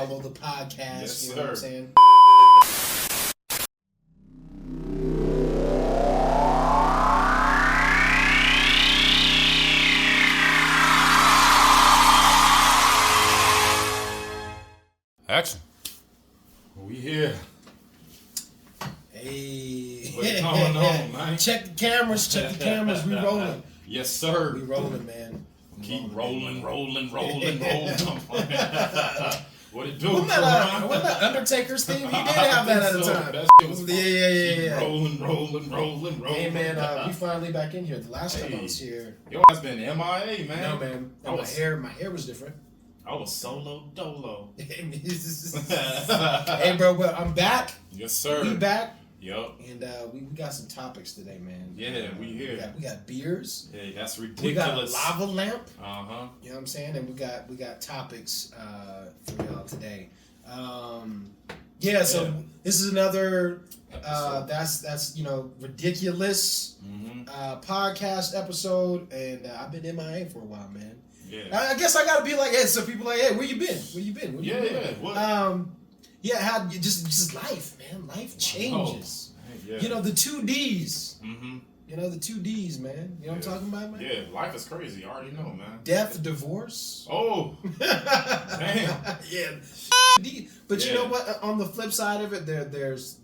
follow the podcast. Yes, you know what I'm sir. saying? Action. We here. Hey. What's going on, man? Check the cameras. We rolling. Yes, sir. We rolling, man. Keep rolling. What it do? Wasn't that Undertaker's theme? He did have that at the time. That shit was Yeah. Rolling. Hey, man, we finally back in here. The last time I was here. Yo, it's been MIA, man. No, man. My hair was different. I was solo dolo. Hey, bro, but I'm back. Yes, sir. We back. Yup. And we got some topics today, man. Yeah, we here. We got beers. Hey, that's ridiculous. We got a lava lamp. Uh-huh. You know what I'm saying? And we got topics for y'all today. So this is another that's ridiculous podcast episode, and I've been MIA for a while, man. Yeah. I guess I gotta be like, hey, so people like, hey, where you been? What you doing? What? How just life, man. Life changes. Yeah. You know, the 2 Ds. Mm-hmm. You know, the 2 Ds, man. You know what I'm talking about, man? Yeah, life is crazy. I already know, man. Death, divorce. Oh. Damn. Yeah. But you know what? On the flip side of it, there's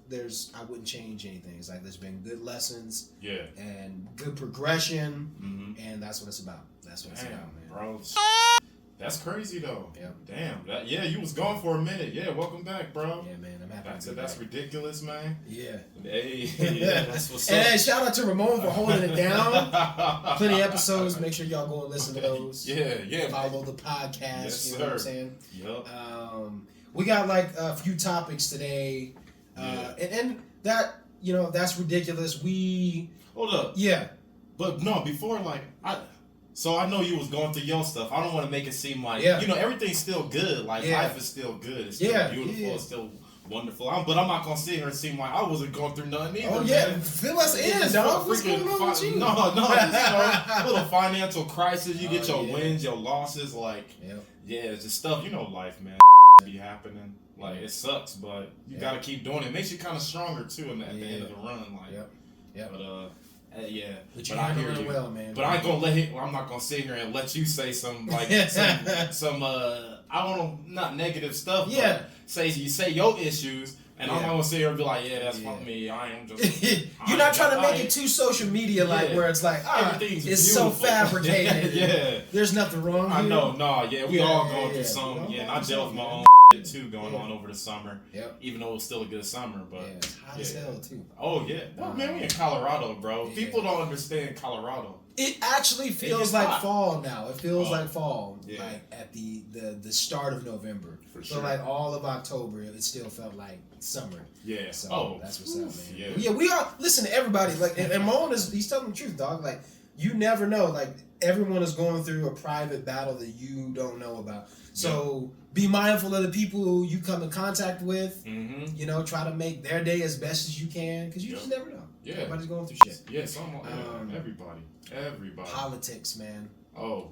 I wouldn't change anything. It's like there's been good lessons. Yeah. And good progression. And that's what it's about. That's what it's about, man. Bro. That's crazy though. Yeah. Damn. You was gone for a minute. Yeah, welcome back, bro. Yeah, man. I'm happy. Back to That's Ridiculous, man. Yeah. Hey, yeah, that's what's up. And hey, shout out to Ramon for holding it down. Plenty of episodes. Make sure y'all go and listen to those. Yeah. Follow the podcast. Yes, you know sir. what I'm saying? Yep. We got like a few topics today. And that, that's ridiculous. Hold up. Yeah. But no, before So I know you was going through your stuff. I don't want to make it seem like everything's still good. Like life is still good. It's still beautiful. It's still wonderful. But I'm not gonna sit here and seem like I wasn't going through nothing either. Oh yeah, man. fill us in, dog. What's going on with you? No, just, little financial crisis. You get your wins, your losses. It's just stuff. Life, man. Be happening. It sucks, but you gotta keep doing it. It makes you kind of stronger too. At the end of the run, But you're handling it well, man. But I ain't gonna I'm not gonna sit here and let you say some some I don't know, not negative stuff. Yeah. But you say your issues, and I'm not gonna sit here and be like, that's fuck me. I am just. You're not trying to make it too social media where it's like everything's it's beautiful. so fabricated. Yeah. There's nothing wrong here. I know, we all going through some. And I dealt with my own too going on over the summer. Yep. Even though it was still a good summer, but it's hot as hell too. Oh yeah. Well, man, we in Colorado, bro. Yeah. People don't understand Colorado. It actually feels like fall now. It feels like fall. Yeah. Like at the start of November. For sure. So like all of October, it still felt like summer. Yeah. So that's what's up, man. Yeah. We all listen to everybody. And Moan he's telling the truth, dog. Like you never know. Like everyone is going through a private battle that you don't know about. So be mindful of the people you come in contact with. Mm-hmm. Try to make their day as best as you can, because you just never know. Yeah. Everybody's going through shit. Yeah, everybody. Politics, man. Oh,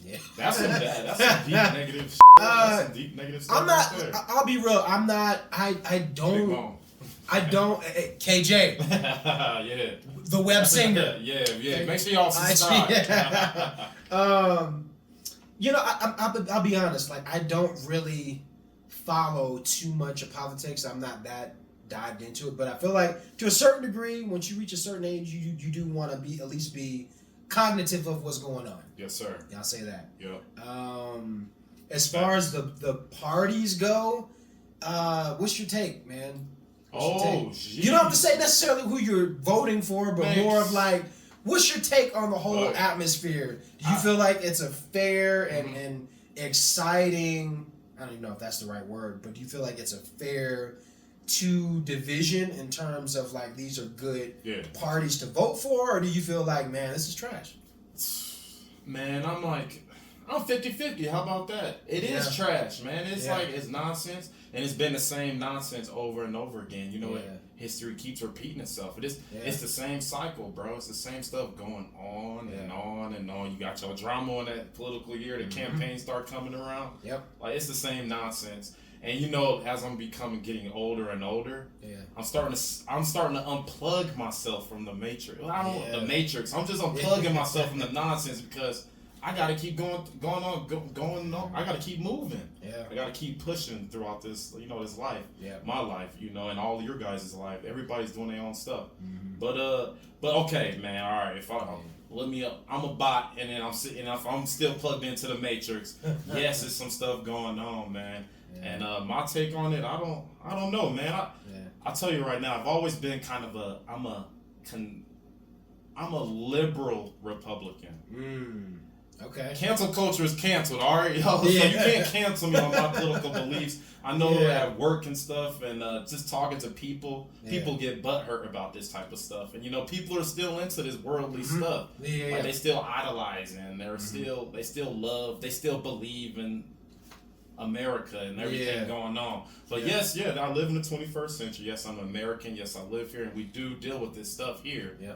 yeah. That's some deep negative shit. That's some deep negative stuff. I'm not. I'll be real. I'm not. I don't. KJ. Yeah. The web singer. Yeah. Make sure y'all subscribe. I'll be honest. Like, I don't really follow too much of politics. I'm not that dived into it, but I feel like to a certain degree, once you reach a certain age, you do want to at least be cognitive of what's going on. Yes, sir. Yeah, I'll say that. Yeah. As far as the parties go, what's your take, man? You don't have to say necessarily who you're voting for, but more of like, what's your take on the whole atmosphere? Do you feel like it's a fair and exciting, I don't even know if that's the right word, but do you feel like it's a fair division in terms of like these are good parties to vote for, or do you feel like, man, this is trash? Man, I'm 50-50. How about that? It is trash, man. It's it's nonsense, and it's been the same nonsense over and over again. History keeps repeating itself. It's the same cycle, bro. It's the same stuff going on and on and on. You got your drama on that political year. The campaigns start coming around. Yep. It's the same nonsense. And as I'm getting older and older, I'm starting to unplug myself from the matrix. The matrix. I'm just unplugging myself from the nonsense because I gotta keep going on. I gotta keep moving. Yeah. I gotta keep pushing throughout this, this life. Yeah. My life, and all of your guys' life. Everybody's doing their own stuff. Mm-hmm. But okay, man. All right. If I'm a bot, and then I'm sitting. If I'm still plugged into the matrix, yes, there's some stuff going on, man. Yeah. And my take on it, I don't know, man. I'll tell you right now, I've always been kind of I'm a liberal Republican. Okay. Cancel culture is canceled, all right, y'all. So you can't cancel me on my political beliefs. I know at work and stuff, and just talking to people get butthurt about this type of stuff, and people are still into this worldly stuff. Like they still idolize, and they still love, they still believe in America and everything going on. But yes, I live in the 21st century. Yes, I'm American. Yes, I live here, and we do deal with this stuff here. Yeah.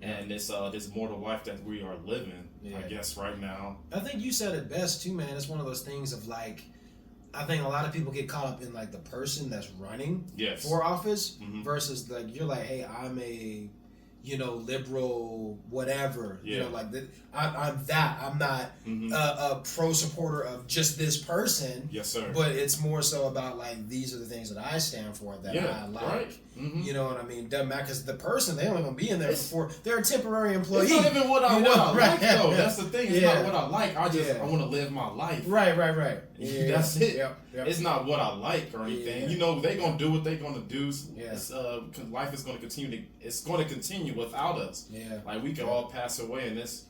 And this mortal life that we are living, I guess, right now. I think you said it best too, man. It's one of those things of like, I think a lot of people get caught up in like the person that's running for office versus like you're like, hey, I'm a liberal whatever. Like I'm that. I'm not a pro supporter of just this person. Yes, sir. But it's more so about like these are the things that I stand for that I like. Right. You know what I mean? Doesn't matter because the person they only gonna be in there they're a temporary employee. It's not even what I like though. That's the thing. It's not what I like. I want to life my life. Right. Yeah. That's it. Yep. It's not what I like or anything. They're gonna do what they're gonna do. Life is gonna continue. It's gonna continue without us. Yeah. Like we can all pass away, and this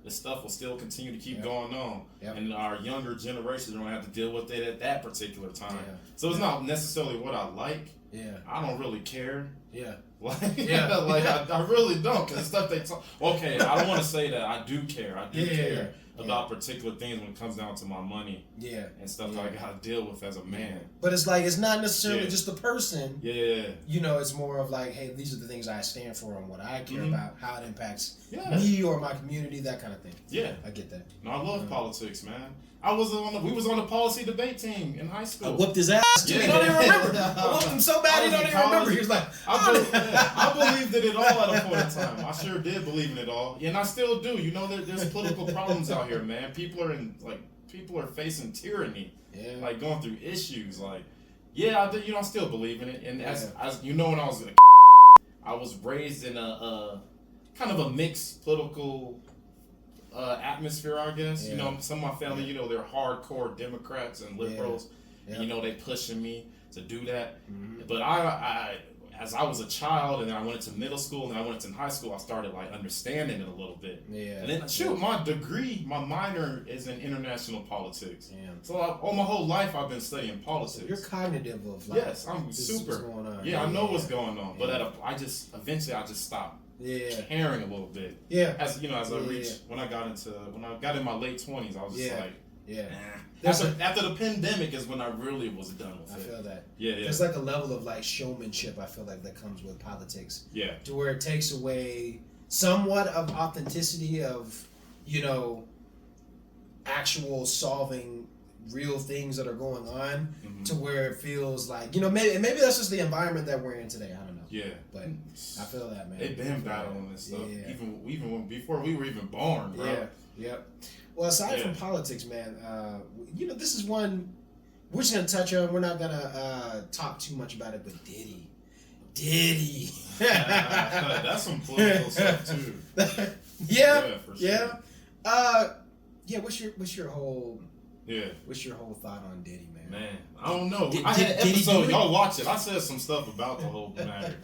stuff will still continue to keep going on. Yep. And our younger generation don't have to deal with it at that particular time. Yeah. So it's not necessarily what I like. Yeah. I don't really care. Yeah. I really don't, because stuff they talk. Okay, I don't want to say that I do care. I do care about particular things when it comes down to my money. Yeah. And stuff that I gotta deal with as a man. But it's like it's not necessarily just the person. Yeah. It's more of like, hey, these are the things I stand for and what I care about, how it impacts me or my community, that kind of thing. Yeah. I get that. No, I love politics, man. We was on the policy debate team in high school. I whooped his ass. Yeah. He don't even remember. I whooped him so bad he don't even remember. He was like, I believed in it all at a point in time. I sure did believe in it all, and I still do. There's political problems out here, man. People are facing tyranny, like going through issues. Like, I still believe in it. And as when I was raised in a kind of a mixed political atmosphere, I guess. Some of my family, they're hardcore Democrats and liberals, and they pushing me to do that. But I as I was a child, and then I went into middle school, and then I went into high school, I started like understanding it a little bit. And then my degree, my minor is in international politics. So all my whole life I've been studying politics. So you're cognitive of like, yes, I'm super. What's going on. I know what's going on, but eventually I just stopped. Caring a little bit. As I reached when I got in my late 20s, I was just like, After the pandemic is when I really was done with it. I feel that. There's like a level of like showmanship I feel like that comes with politics. To where it takes away somewhat of authenticity of, actual solving real things that are going on to where it feels like, maybe that's just the environment that we're in today. I don't know. But I feel that, man. They've been battling this stuff even before we were even born, bro. Well, aside from politics, man, this is one we're just gonna touch on. We're not gonna talk too much about it, but Diddy. That's some political stuff too. For sure. What's your whole thought on Diddy, man? Man, I don't know. I had an episode. Y'all watch it. I said some stuff about the whole matter.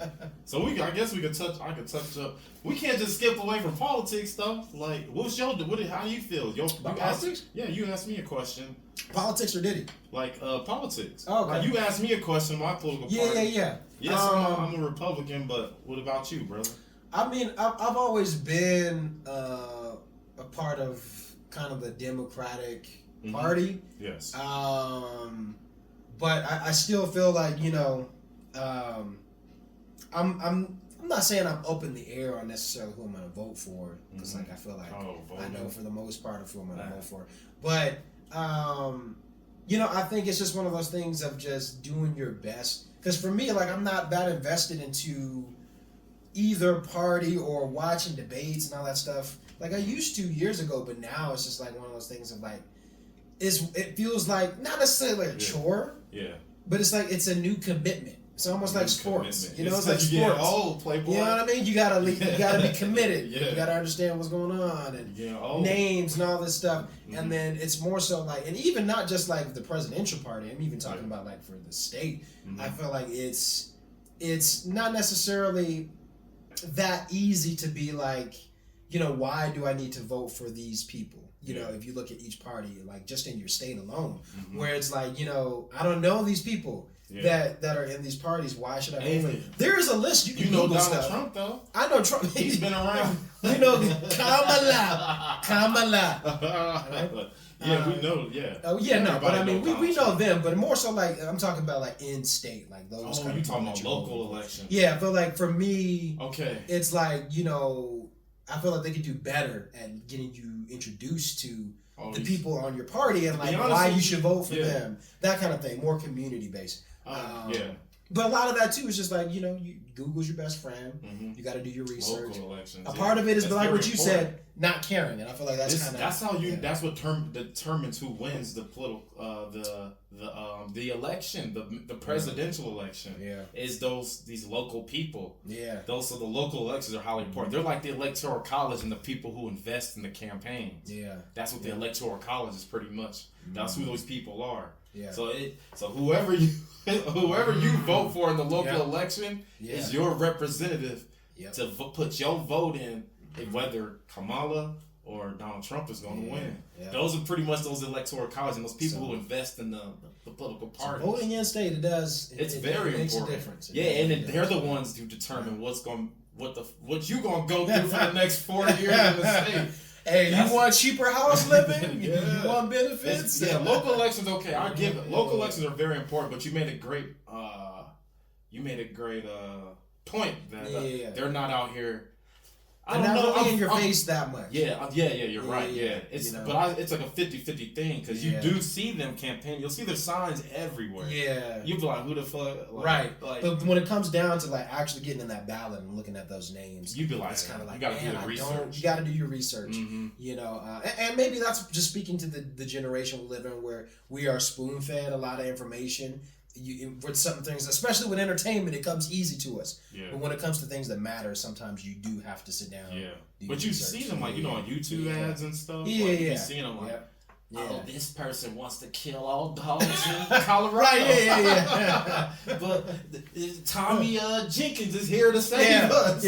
So I guess we could touch. I could touch up. We can't just skip away from politics stuff. Like, how do you feel? Politics? You asked me a question. Politics or Diddy? Like politics. Oh, okay. Like you asked me a question. My political party. Yeah. Yes, I'm a Republican, but what about you, brother? I mean, I've always been a part of kind of the Democratic Party. Yes. But I still feel like I'm not saying I'm up in the air on necessarily who I'm gonna vote for because I feel like I know for the most part of who I'm gonna vote for. But I think it's just one of those things of just doing your best. Because for me, like, I'm not that invested into either party or watching debates and all that stuff. Like I used to years ago, but now it's just like one of those things of like, it feels like not necessarily a chore, but it's like it's a new commitment. It's almost like sports, it's like sports. Old, Playboy. You know what I mean? You gotta be committed. You gotta understand what's going on and names and all this stuff. And then it's more so like, and even not just like the presidential party. I'm even talking about like for the state. I feel like it's not necessarily that easy to be like, why do I need to vote for these people? If you look at each party, like just in your state alone, where it's like, I don't know these people that are in these parties. Why should I vote for them? There is a list. You can know Google Donald stuff. Trump though. I know Trump. He's been around. Kamala. Right? Yeah, we know. Yeah. Oh yeah, no, but I mean, we know them, but more so like I'm talking about like in state, like those. Oh, you talking about local elections? Yeah, but like for me, it's like I feel like they could do better at getting you introduced to the people on your party and like why you should vote for them, that kind of thing, more community based. But a lot of that too is just like you Google's your best friend. You got to do your research. Local elections. A part of it is like what you said, not caring, and I feel like that's kind of that's what determines who wins the political the election, the presidential election. Is these local people. Those the local elections are highly important. They're like the electoral college and the people who invest in the campaigns. That's what the electoral college is pretty much. That's who those people are. So whoever you vote for in the local election is your representative to put your vote in, whether Kamala or Donald Trump is going to win. Those are pretty much those electoral colleges and those people who invest in the political parties. So voting in state, it does. It's very important. Makes a difference. They're the ones who determine what you gonna go through for the next 4 years in the state. Hey, you want cheaper house living? You want benefits? Local elections. Okay, I give it. Local elections are very important, but you made a great point that they're not out here. I don't know really in your face that much. You're right. It's it's like a 50-50 thing because you do see them campaign. You'll see their signs everywhere. You'll be like, who the fuck? Like, but when it comes down to like actually getting in that ballot and looking at those names, you'd be like, it's kind of like, you gotta do the research. You gotta do your research. And maybe that's just speaking to the generation we live in, where we are spoon fed a lot of information. With some things, especially with entertainment, it comes easy to us. But when it comes to things that matter, sometimes you do have to sit down. But you see them like on YouTube ads and stuff. You see them like, oh, this person wants to kill all dogs in Colorado. But Tommy Jenkins is here to save us.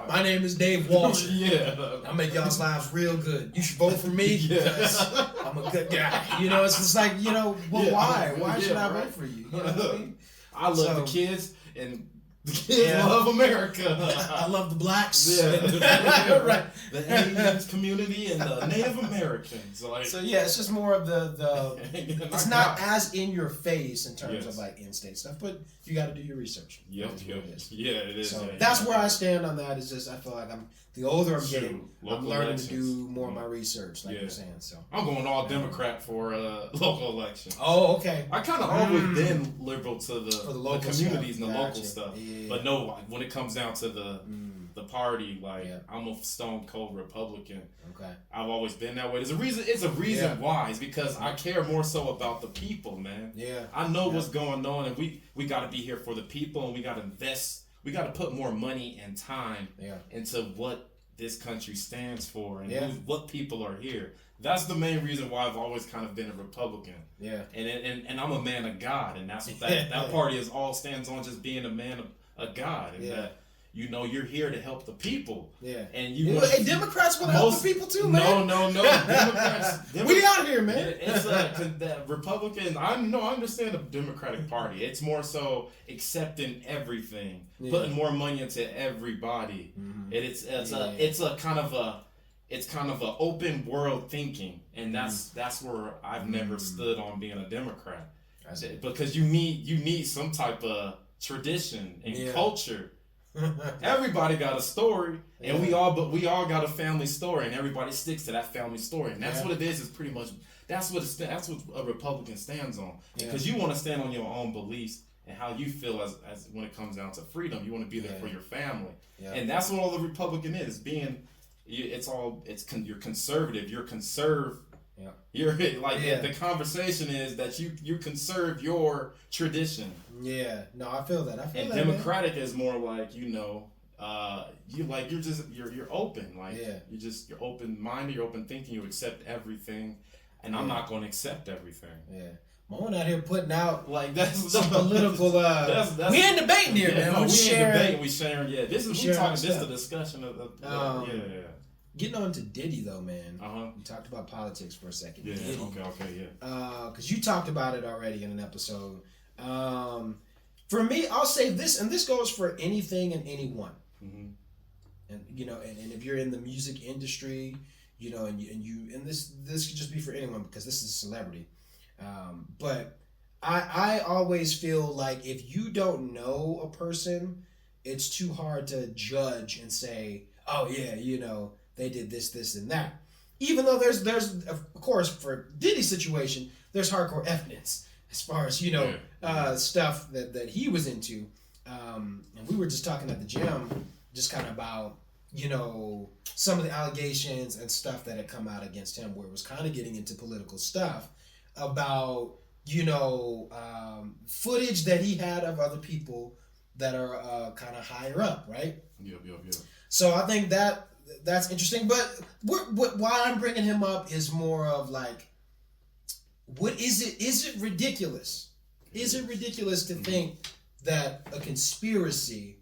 My name is Dave Walsh. I make y'all's lives real good. You should vote for me because I'm a good guy. It's just like, well, why? Why should I vote for you? You know what I mean? I love the kids and the kids love America. I love the blacks. Right. The Asian community and the Native Americans. So it's just more of the it's not as in your face in terms of like in-state stuff, but you got to do your research. It is. So that's where I stand on that. Is just I feel like the older I'm getting, I'm learning to do more of my research, like you're saying. So I'm going all Democrat for local elections. Oh, okay. I kind of always been liberal to the communities and the local stuff. But no, when it comes down to the party, like I'm a stone cold Republican. Okay. I've always been that way. There's a reason. It's a reason why. It's because I care more so about the people, man. I know what's going on, and we got to be here for the people, and we got to invest. We got to put more money and time into what this country stands for and what people are here. That's the main reason why I've always kind of been a Republican. And I'm a man of God, and that's what that party is all stands on, just being a man of God, and that you're here to help the people. And Democrats want to help the people too, man. No. Democrats we out here, man. It's that Republican. I understand the Democratic Party. It's more so accepting everything, putting more money into everybody. It's kind of a open world thinking, and that's where I've never stood on being a Democrat, because you need some type of tradition and culture. Everybody got a story, and we all got a family story, and everybody sticks to that family story, and that's what it is. Is pretty much That's what a Republican stands on. Because you want to stand on your own beliefs and how you feel as when it comes down to freedom. You want to be there for your family, and that's what all the Republican is. You're conservative. You're conserve. Yeah. You're the conversation is that you conserve your tradition. Yeah. No, I feel that. And Democratic is more like you're open. You're open minded. You're open thinking. You accept everything, and I'm not going to accept everything. Yeah. Moan out here putting out that's some political. We ain't debating here, man. No, we ain't debating. We sharing. Yeah, this is the discussion of. Getting on to Diddy though, man. You talked about politics for a second. Yeah. Diddy. Okay. Yeah. Because you talked about it already in an episode. For me, I'll say this, and this goes for anything and anyone. Mm-hmm. And if you're in the music industry, and this could just be for anyone because this is a celebrity. But I always feel like if you don't know a person, it's too hard to judge and say, oh yeah, they did this, and that. Even though there's of course for Diddy's situation, there's hardcore evidence as far as stuff that he was into. And we were just talking at the gym, just kind of about some of the allegations and stuff that had come out against him, where it was kind of getting into political stuff about footage that he had of other people that are kind of higher up, right? Yep. So I think that's interesting, but why I'm bringing him up is more of like, what is it? Is it ridiculous? Is it ridiculous to think that a conspiracy?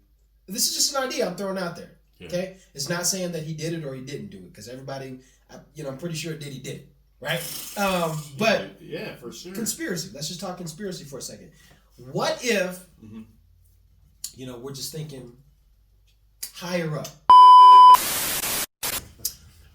This is just an idea I'm throwing out there. Yeah. Okay, it's not saying that he did it or he didn't do it, because everybody, I'm pretty sure Diddy did it, right? But yeah, for sure. Conspiracy. Let's just talk conspiracy for a second. What if, we're just thinking higher up.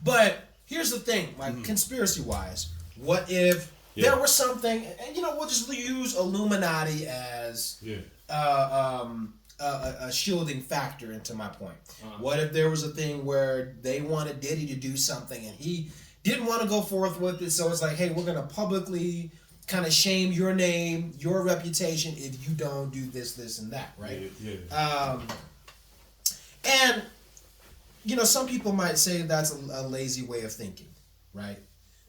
But here's the thing, conspiracy-wise, what if there was something, and we'll just use Illuminati as a shielding factor into my point. What if there was a thing where they wanted Diddy to do something and he didn't want to go forth with it, so it's like, hey, we're going to publicly kind of shame your name, your reputation if you don't do this, and that, right? Yeah. And some people might say that's a lazy way of thinking, right?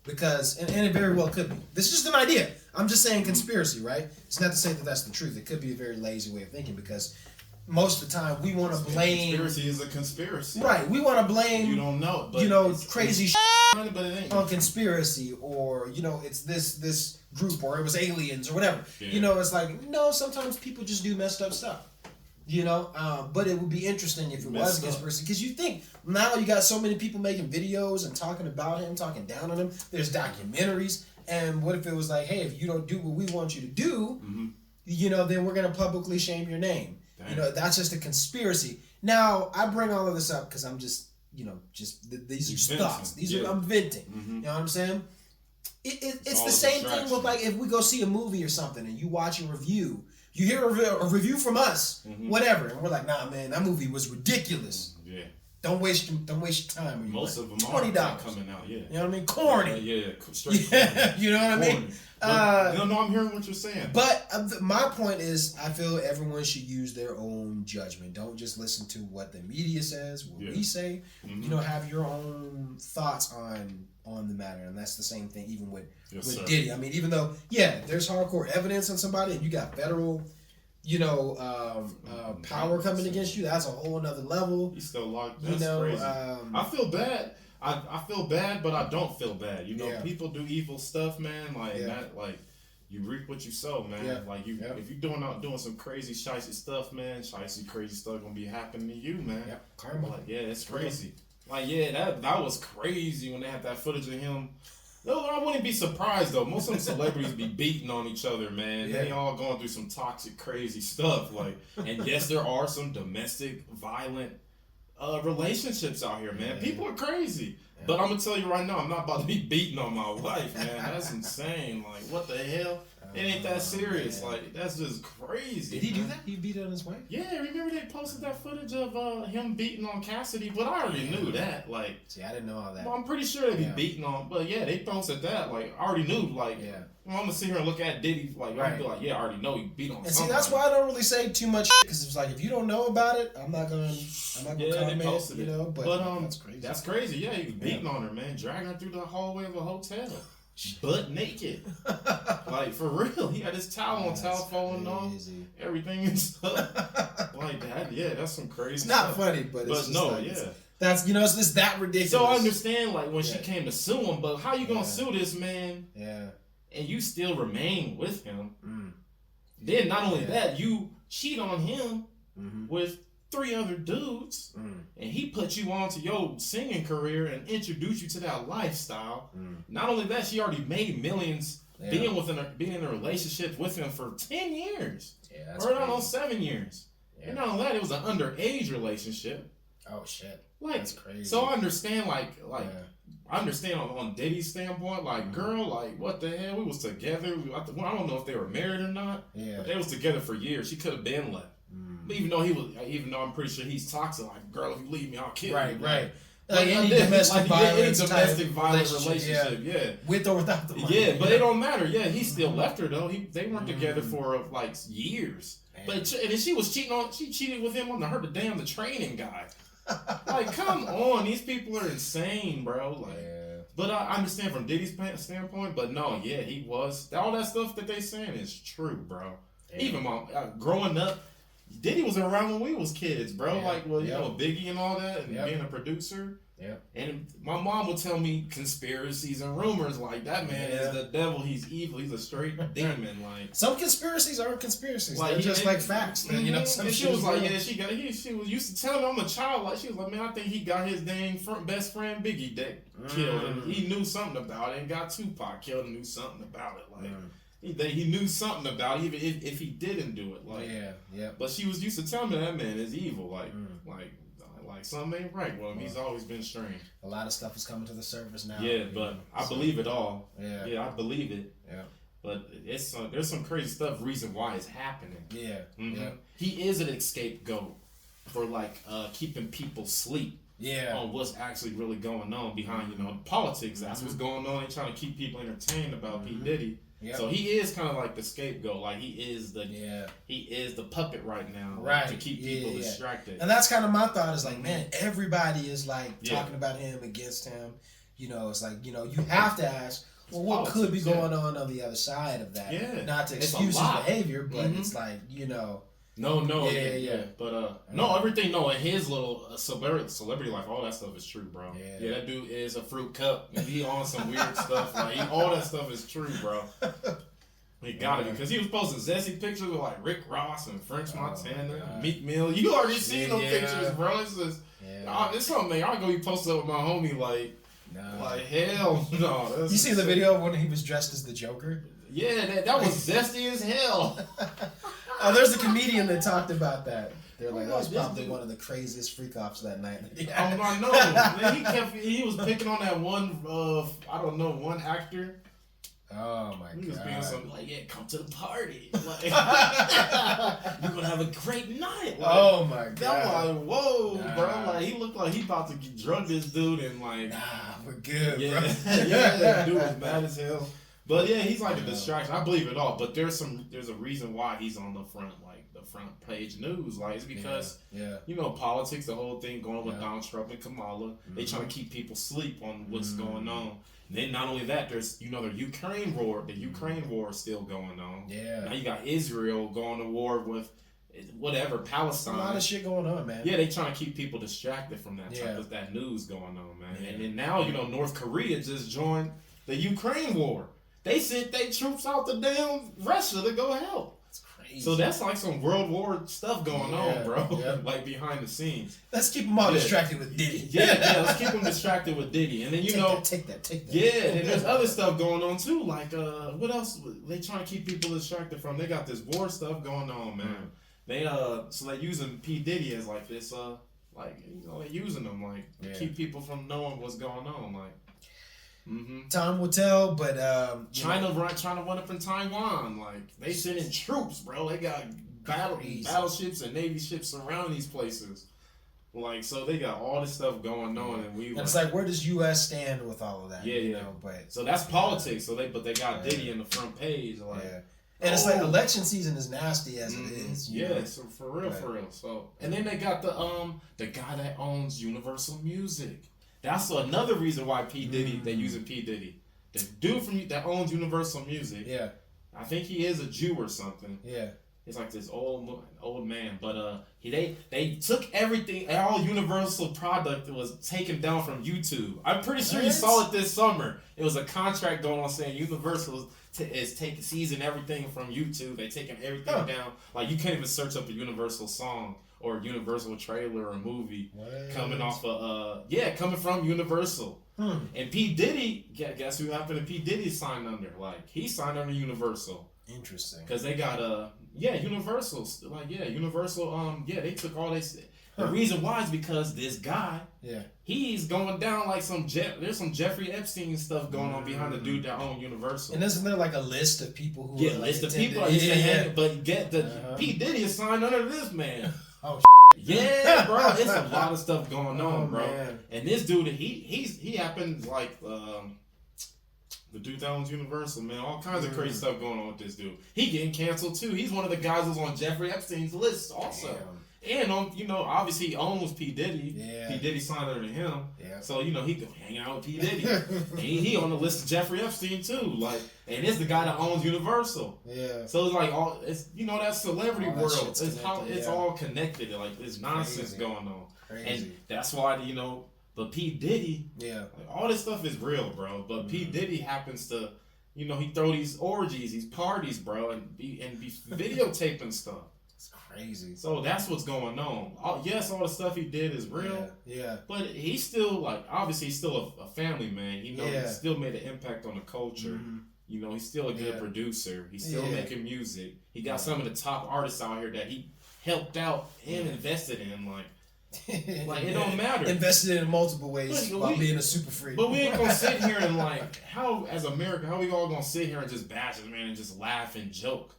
Because, and it very well could be. This is just an idea. I'm just saying conspiracy, right? It's not to say that that's the truth. It could be a very lazy way of thinking, because most of the time we want to blame. Conspiracy is a conspiracy. Right. We want to blame. You don't know. But crazy shit on conspiracy, or, it's this group, or it was aliens, or whatever. Yeah. It's like, no, sometimes people just do messed up stuff. But it would be interesting if it was a conspiracy, because you think now you got so many people making videos and talking about him, talking down on him. There's documentaries, and what if it was like, hey, if you don't do what we want you to do, then we're gonna publicly shame your name. Dang. That's just a conspiracy. Now I bring all of this up because I'm just, these are just thoughts. I'm venting. You know what I'm saying? It's the same thing with, like, if we go see a movie or something and you watch a review. You hear a review from us, whatever, and we're like, nah, man, that movie was ridiculous. Yeah. Don't waste your time. Most of them $20 coming out. Yeah. You know what I mean? Corny. Straight. Corny. You know what I mean? No, I'm hearing what you're saying. But my point is, I feel everyone should use their own judgment. Don't just listen to what the media says, what we say. Have your own thoughts on the matter, and that's the same thing even with Diddy. I mean, even though there's hardcore evidence on somebody, and you got federal, power coming against you, that's a whole another level. He's still locked. That's crazy. I feel bad. I feel bad, but I don't feel bad. People do evil stuff, man. You reap what you sow, man. Yeah. If you're doing some crazy shicey stuff, man, crazy stuff gonna be happening to you, man. Yeah, karma. It's crazy. That was crazy when they had that footage of him. No, I wouldn't be surprised though. Most of them celebrities be beating on each other, man. Yeah. They all going through some toxic, crazy stuff. And yes, there are some domestic, violent relationships out here, man. People are crazy. Yeah. But I'm gonna tell you right now, I'm not about to be beating on my wife, man. That's insane. What the hell? It ain't that serious. Man. Like, that's just crazy. Did he do that? He beat on his wife? Yeah, remember they posted that footage of him beating on Cassidy? But I already knew that. Like, see, I didn't know all that. Well, I'm pretty sure they be beating on. But yeah, they posted that. Like, I already knew. Like, well, I'm gonna sit here and look at Diddy. Like, I'm gonna be like, yeah, I already know you beat on. And see, that's why I don't really say too much because it's like if you don't know about it, I'm not gonna comment. They posted you know, but that's crazy. That's crazy. Yeah, he was beating on her, man, dragging her through the hallway of a hotel. Butt naked, like for real. He had his towel falling off, everything and stuff like that. Yeah, that's some crazy. It's not stuff. Funny, but it's no, like, that's it's just that ridiculous. So I understand like when she came to sue him, but how you gonna sue this man? Yeah, and you still remain with him. Then not only that, you cheat on him with 3 other dudes, and he put you onto your singing career and introduced you to that lifestyle. Not only that, she already made millions being in a relationship with him for 10 years. Yeah, that's crazy. Not on 7 years. Yeah. And not only that, it was an underage relationship. Oh shit. Like, that's crazy. So I understand I understand on Diddy's standpoint, like, girl, like, what the hell? We was together. I don't know if they were married or not. Yeah. But they was together for years. She could have been left. Even though I'm pretty sure he's toxic, like, girl, if you leave me, I'll kill you. Right. Like any domestic violence, relationship, yeah. With or without the money. Yeah, but it don't matter. Yeah, he still left her though. They weren't together for like years. Man. But and then she cheated with him on the training guy. Like, come on, these people are insane, bro. Like, but I understand from Diddy's standpoint. But no, he was all that stuff that they saying is true, bro. Yeah. Even growing up. Diddy was around when we was kids, bro. You know, Biggie and all that, and being a producer. Yeah. And my mom would tell me conspiracies and rumors like that man is the devil. He's evil. He's a straight demon. Like, some conspiracies aren't conspiracies. They're just like facts. You know, and she was like, she was used to tell me I'm a child. Like, she was like, man, I think he got his dang best friend Biggie killed, and he knew something about it, and got Tupac killed and knew something about it. Like. He knew something about it, even if he didn't do it. Like, But she was used to telling me that man is evil. Like something ain't right with him. He's always been strange. A lot of stuff is coming to the surface now. Yeah, but I believe it all. Yeah, I believe it. Yeah. But there's some crazy stuff. Reason why it's happening. Yeah. Yeah. He is an scapegoat for keeping people asleep. Yeah. On what's actually really going on behind politics. That's what's going on. They're trying to keep people entertained about P. Diddy. Yep. So he is kind of like the scapegoat, like he is the puppet right now, to keep people distracted. And that's kind of my thought is like, man, everybody is like talking about him, against him. You know, it's like, you have to ask, well, what could be going on the other side of that? Yeah. Not to excuse his behavior, but it's like, No, but everything. No, in his little celebrity life, all that stuff is true, bro. Yeah, that dude is a fruit cup. He on some weird stuff. Like, all that stuff is true, bro. He got it because he was posting zesty pictures with like Rick Ross and French Montana, Meek Mill. You already seen them pictures, bro. It's just, it's something. I'll go be posted up with my homie like hell no. You see the video when he was dressed as the Joker? Yeah, that was zesty as hell. Oh, there's a comedian that talked about that. They're like, that was probably one of the craziest freak-offs that night. I know. Man, he was picking on that one actor. Oh my god. He was being something like, come to the party. Like, you're gonna have a great night. Like, oh my god. I'm like, whoa, bro. Like, he looked like he about to drug this dude and like, we're good, bro. That dude was mad as hell. But yeah, he's like a distraction. I believe it all. But there's a reason why he's on the front page news. Like, it's because politics, the whole thing going on with Donald Trump and Kamala. They trying to keep people asleep on what's going on. And then not only that, there's the Ukraine war. The Ukraine war is still going on. Yeah. Now you got Israel going to war with Palestine. A lot of shit going on, man. Yeah, they trying to keep people distracted from that type of that news going on, man. Yeah. And then now North Korea just joined the Ukraine war. They sent their troops out to damn Russia to go help. That's crazy. So that's like some World War stuff going on, bro. Yeah. Like behind the scenes. Let's keep them all distracted with Diddy. Yeah, let's keep them distracted with Diddy. And then take that. Yeah, and there's other stuff going on too. Like what else they trying to keep people distracted from? They got this war stuff going on, man. They so they're using P. Diddy as like this they're using them to keep people from knowing what's going on, like. Time will tell, but China trying to run up in Taiwan. Like they sending troops, bro. They got battleships and navy ships surrounding these places. Like, so they got all this stuff going on, and it's like, where does U.S. stand with all of that? Yeah, you know, but so that's politics. So they got Diddy in the front page, like, and it's like election season is nasty as it is. Yeah, so for real. So, and then they got the guy that owns Universal Music. That's another reason why P Diddy they using P Diddy. The dude that owns Universal Music. Yeah, I think he is a Jew or something. Yeah. He's like this old man, but they took everything, all Universal product was taken down from YouTube. I'm pretty sure you saw it this summer. It was a contract going on saying Universal is seizing everything from YouTube. They taking everything down. Like you can't even search up a Universal song or a Universal trailer or movie coming off coming from Universal. And P Diddy, guess who happened to P Diddy signed under? Like he signed under Universal. Interesting. Because they got Universal. Universal. They took all this. The reason why is because this guy, he's going down like there's some Jeffrey Epstein stuff going on behind the dude that owned Universal. And isn't there like a list of people who? Yeah, list of people. But get the P Diddy is signed under this man. Oh. Yeah, bro. It's a lot of stuff going on, bro. Man. And this dude, he happened like. The dude that owns Universal, man, all kinds of crazy stuff going on with this dude. He getting canceled too. He's one of the guys who's on Jeffrey Epstein's list also. Damn. And obviously he owns P Diddy. Yeah. P Diddy signed under him. Yeah. So he go hang out with P Diddy. And he on the list of Jeffrey Epstein too. Like, and it's the guy that owns Universal. Yeah. So it's like that celebrity world. It's all connected. Like there's nonsense going on. Crazy. And that's why But P Diddy, all this stuff is real, bro. But P Diddy happens to, he throw these orgies, these parties, bro, and be videotaping stuff. It's crazy. So that's what's going on. All the stuff he did is real. Yeah. But he's still obviously he's still a family man. He still made an impact on the culture. Mm-hmm. He's still a good producer. He's still making music. He got some of the top artists out here that he helped out and invested in, like it don't matter. Invested in multiple ways while being a super freak. But we ain't gonna sit here and as America, how we all gonna sit here and just bash this man and just laugh and joke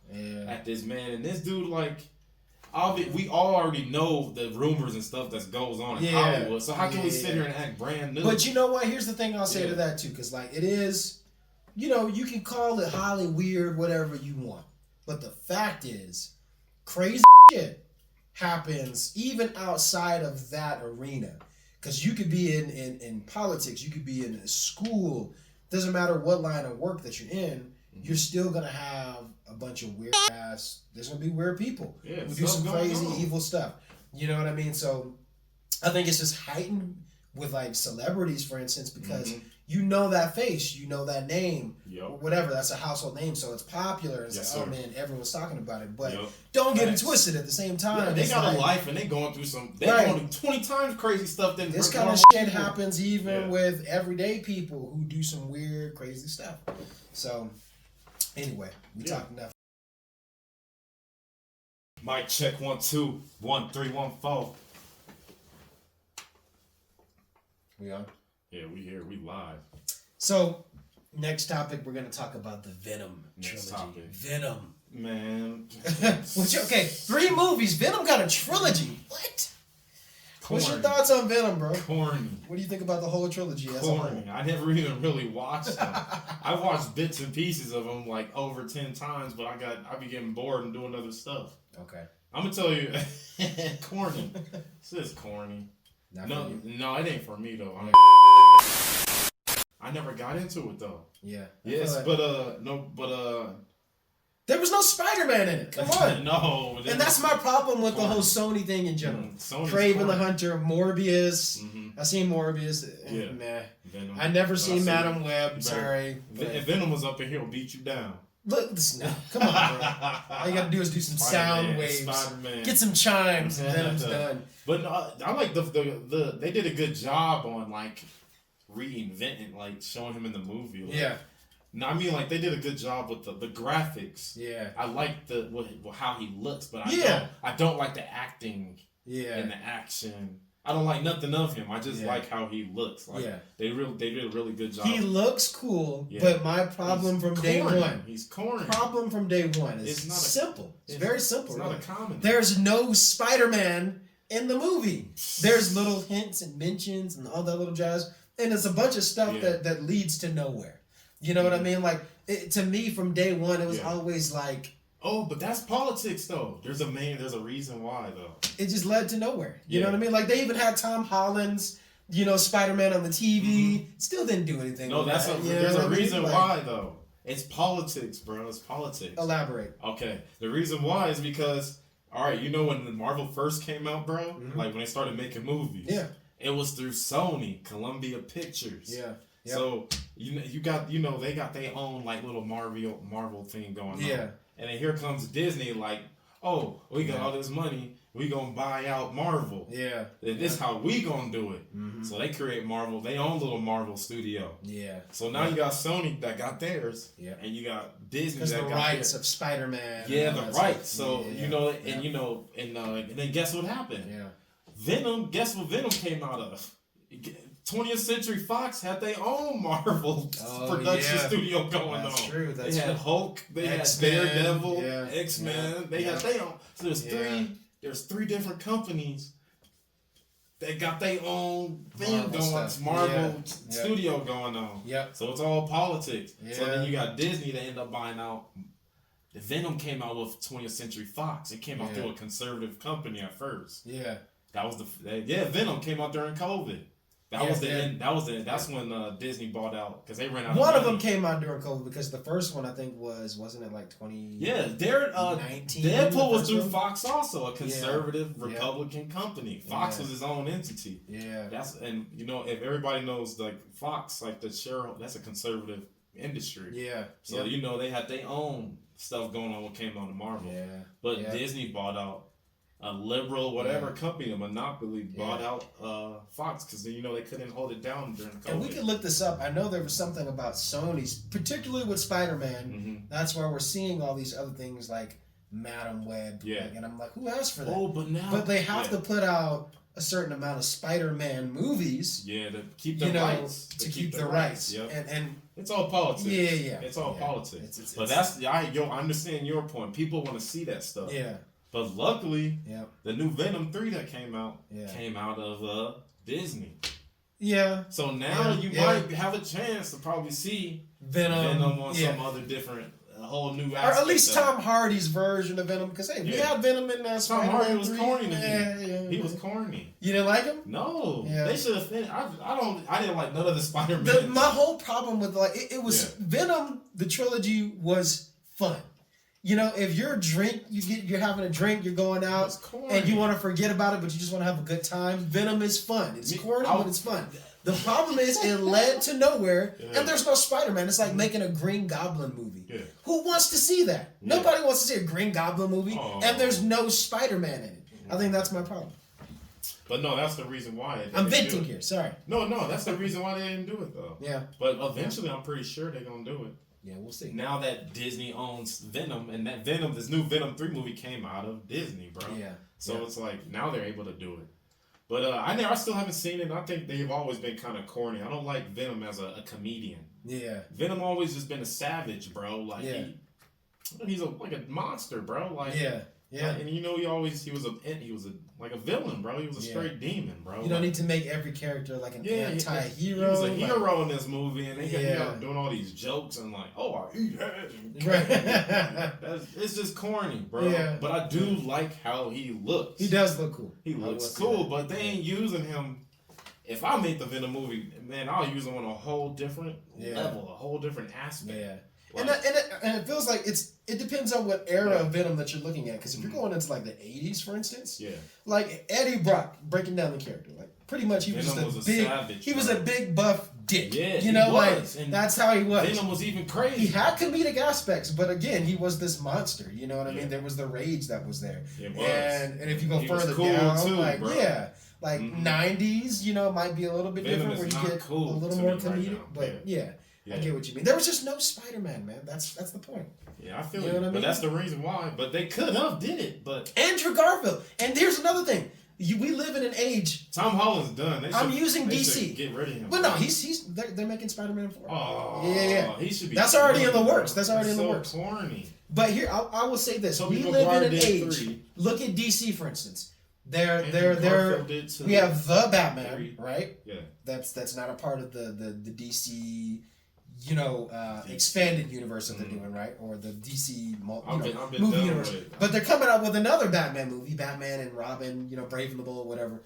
at this man and this dude we all already know the rumors and stuff that goes on in Hollywood. So how can we sit here and act brand new? But you know what? Here's the thing I'll say to that too, because it is, you can call it Holly weird, whatever you want, but the fact is, crazy shit happens even outside of that arena, because you could be in politics, you could be in a school, doesn't matter what line of work that you're in, you're still gonna have a bunch of there's gonna be weird people who do some crazy evil stuff, you know what I mean? So I think it's just heightened with celebrities, for instance, because you know that face, you know that name, or whatever. That's a household name, so it's popular. It's oh man, everyone's talking about it. But don't get it twisted. At the same time, they got a life and they going through going through 20 times crazy stuff. This kind of shit happens even with everyday people who do some weird, crazy stuff. So anyway, we talking enough. Mic check 1 2 1 3 1 4. We on? Yeah, we here. We live. So, next topic, we're going to talk about the Venom trilogy. Venom. Man. 3 movies. Venom got a trilogy. What? Corny. What's your thoughts on Venom, bro? Corny. What do you think about the whole trilogy? Corny. I never even really watched them. I watched bits and pieces of them over 10 times, but I be getting bored and doing other stuff. Okay. I'm going to tell you, corny. This is corny. No, it ain't for me though. I never got into it though. Yeah. Yes, but there was no Spider-Man in it. Come on. No. And that's my problem with the whole Sony thing in general. Kraven the Hunter, Morbius. I seen Morbius. Yeah. Nah. Venom. I never seen Madam Web. Sorry. If Venom was up in here, he'll beat you down. Look, come on, bro. All you gotta do is do some sound waves, get some chimes, and then I'm done. But I like they did a good job on reinventing, showing him in the movie. No, I mean they did a good job with the graphics. Yeah, I like how he looks, but I don't like the acting. Yeah, and the action. I don't like nothing of him. I just like how he looks. Like, they did a really good job. He looks cool, but my problem from day one. He's corny. Problem from day one is simple. It's very simple. It's not a comedy. There's no Spider-Man in the movie. There's little hints and mentions and all that little jazz, and it's a bunch of stuff that leads to nowhere. You know what I mean? Like, to me, from day one, it was always like, oh, but that's politics, though. There's a reason why, though. It just led to nowhere. You know what I mean? Like, they even had Tom Holland's, Spider-Man on the TV. Still didn't do anything. No, there's a reason why, though. It's politics, bro. It's politics. Elaborate. Okay. The reason why is because, all right, when the Marvel first came out, bro, like when they started making movies, it was through Sony, Columbia Pictures. Yeah. Yep. So, you got, they got their own, like, little Marvel thing going on. Yeah. And then here comes Disney, like, oh, we got all this money, we gonna buy out Marvel. Yeah. And this is how we gonna do it. So they create Marvel, they own little Marvel studio. Yeah. So now you got Sony that got theirs. Yeah. And you got Disney that got the rights of Spider-Man. Yeah, the rights. So and then guess what happened? Yeah. Venom. Guess what Venom came out of? 20th Century Fox had their own Marvel production studio going on. True. They had Hulk, they had Daredevil, X-Men. They had their own. So there's three different companies that got their own thing going, Marvel studio going on. Yep. So it's all politics. Yeah. So then you got Disney that ended up buying out. The Venom came out with 20th Century Fox. It came out through a conservative company at first. Yeah. That was Venom came out during COVID. That's when Disney bought out because they ran out. One of them came out during COVID because the first one I think wasn't it like 20? Yeah, Deadpool was through Fox also, a conservative Republican company. Fox was his own entity. Yeah, if everybody knows like Fox, like the share, that's a conservative industry. Yeah, so they had their own stuff going on when it came on to Marvel. Yeah, but Disney bought out a liberal company, a monopoly, bought out Fox because they couldn't hold it down during COVID. And we could look this up. I know there was something about Sony's, particularly with Spider-Man. That's where we're seeing all these other things like Madam Web. Yeah. And I'm like, who asked for that? Oh, but they have to put out a certain amount of Spider-Man movies. Yeah, to keep the rights. To keep the rights. Yep. And it's all politics. Yeah. It's all politics. But I understand your point. People want to see that stuff. Yeah. But luckily, the new Venom 3 that came out of Disney. Yeah. So now you might have a chance to probably see Venom on some other different, whole new aspect. Or at least Tom Hardy's version of Venom. Because, we had Venom in that. Tom Hardy was corny to me. He was corny. You didn't like him? No. Yeah. They should have finished. I didn't like none of the Spider-Man. My whole problem with, it was Venom, the trilogy was fun. If you're having a drink, you're going out, and you want to forget about it, but you just want to have a good time. Venom is fun. It's corny, but it's fun. The problem is it led to nowhere, and there's no Spider-Man. It's like making a Green Goblin movie. Yeah. Who wants to see that? Yeah. Nobody wants to see a Green Goblin movie, and there's no Spider-Man in it. I think that's my problem. But no, that's the reason why. I'm venting here. Sorry. No, that's the reason why they didn't do it, though. Yeah. But eventually, I'm pretty sure they're going to do it. Yeah, we'll see. Now that Disney owns Venom, and that this new Venom 3 movie came out of Disney, bro. Yeah. So it's like, now they're able to do it. But I still haven't seen it. I think they've always been kind of corny. I don't like Venom as a comedian. Yeah. Venom always just been a savage, bro. Like, he's like a monster, bro. Like, yeah. And he was like a villain, bro. He was a straight demon, bro. You don't need to make every character like an anti-hero. He was a hero in this movie, and he got doing all these jokes and like, I eat heads. Right. It's just corny, bro. Yeah. But I do like how he looks. He does look cool. He looks cool, but they ain't using him. If I make the Venom movie, man, I'll use him on a whole different level, a whole different aspect. Yeah. Like, and it feels like it depends on what era of Venom that you're looking at. Because if you're going into like the 80s, for instance, like Eddie Brock breaking down the character, like pretty much he was just a big buff dick. Yeah, that's how he was. Venom was even crazy. He had comedic aspects, but again, he was this monster. You know what I mean? There was the rage that was there. It was. And if you go further cool down, too, like bro. 90s, might be a little bit Venom different where you get a little more comedic, but I get what you mean. There was just no Spider-Man, man. That's the point. Yeah, I feel you. But that's the reason why. But they could have did it. But Andrew Garfield. And here's another thing. we live in an age. Tom Holland's done. I'm using DC. Get rid of him. But no, they're making Spider-Man 4. Oh, yeah. He should be. That's already in the works. That's already in the works. Corny. But here, I will say this: we live in an age. Look at DC, for instance. We have the Batman, right? Yeah. That's not a part of the DC, expanded universe that they're doing, right? Or the DC movie universe. But they're coming out with another Batman movie, Batman and Robin, Brave and the Bold, whatever.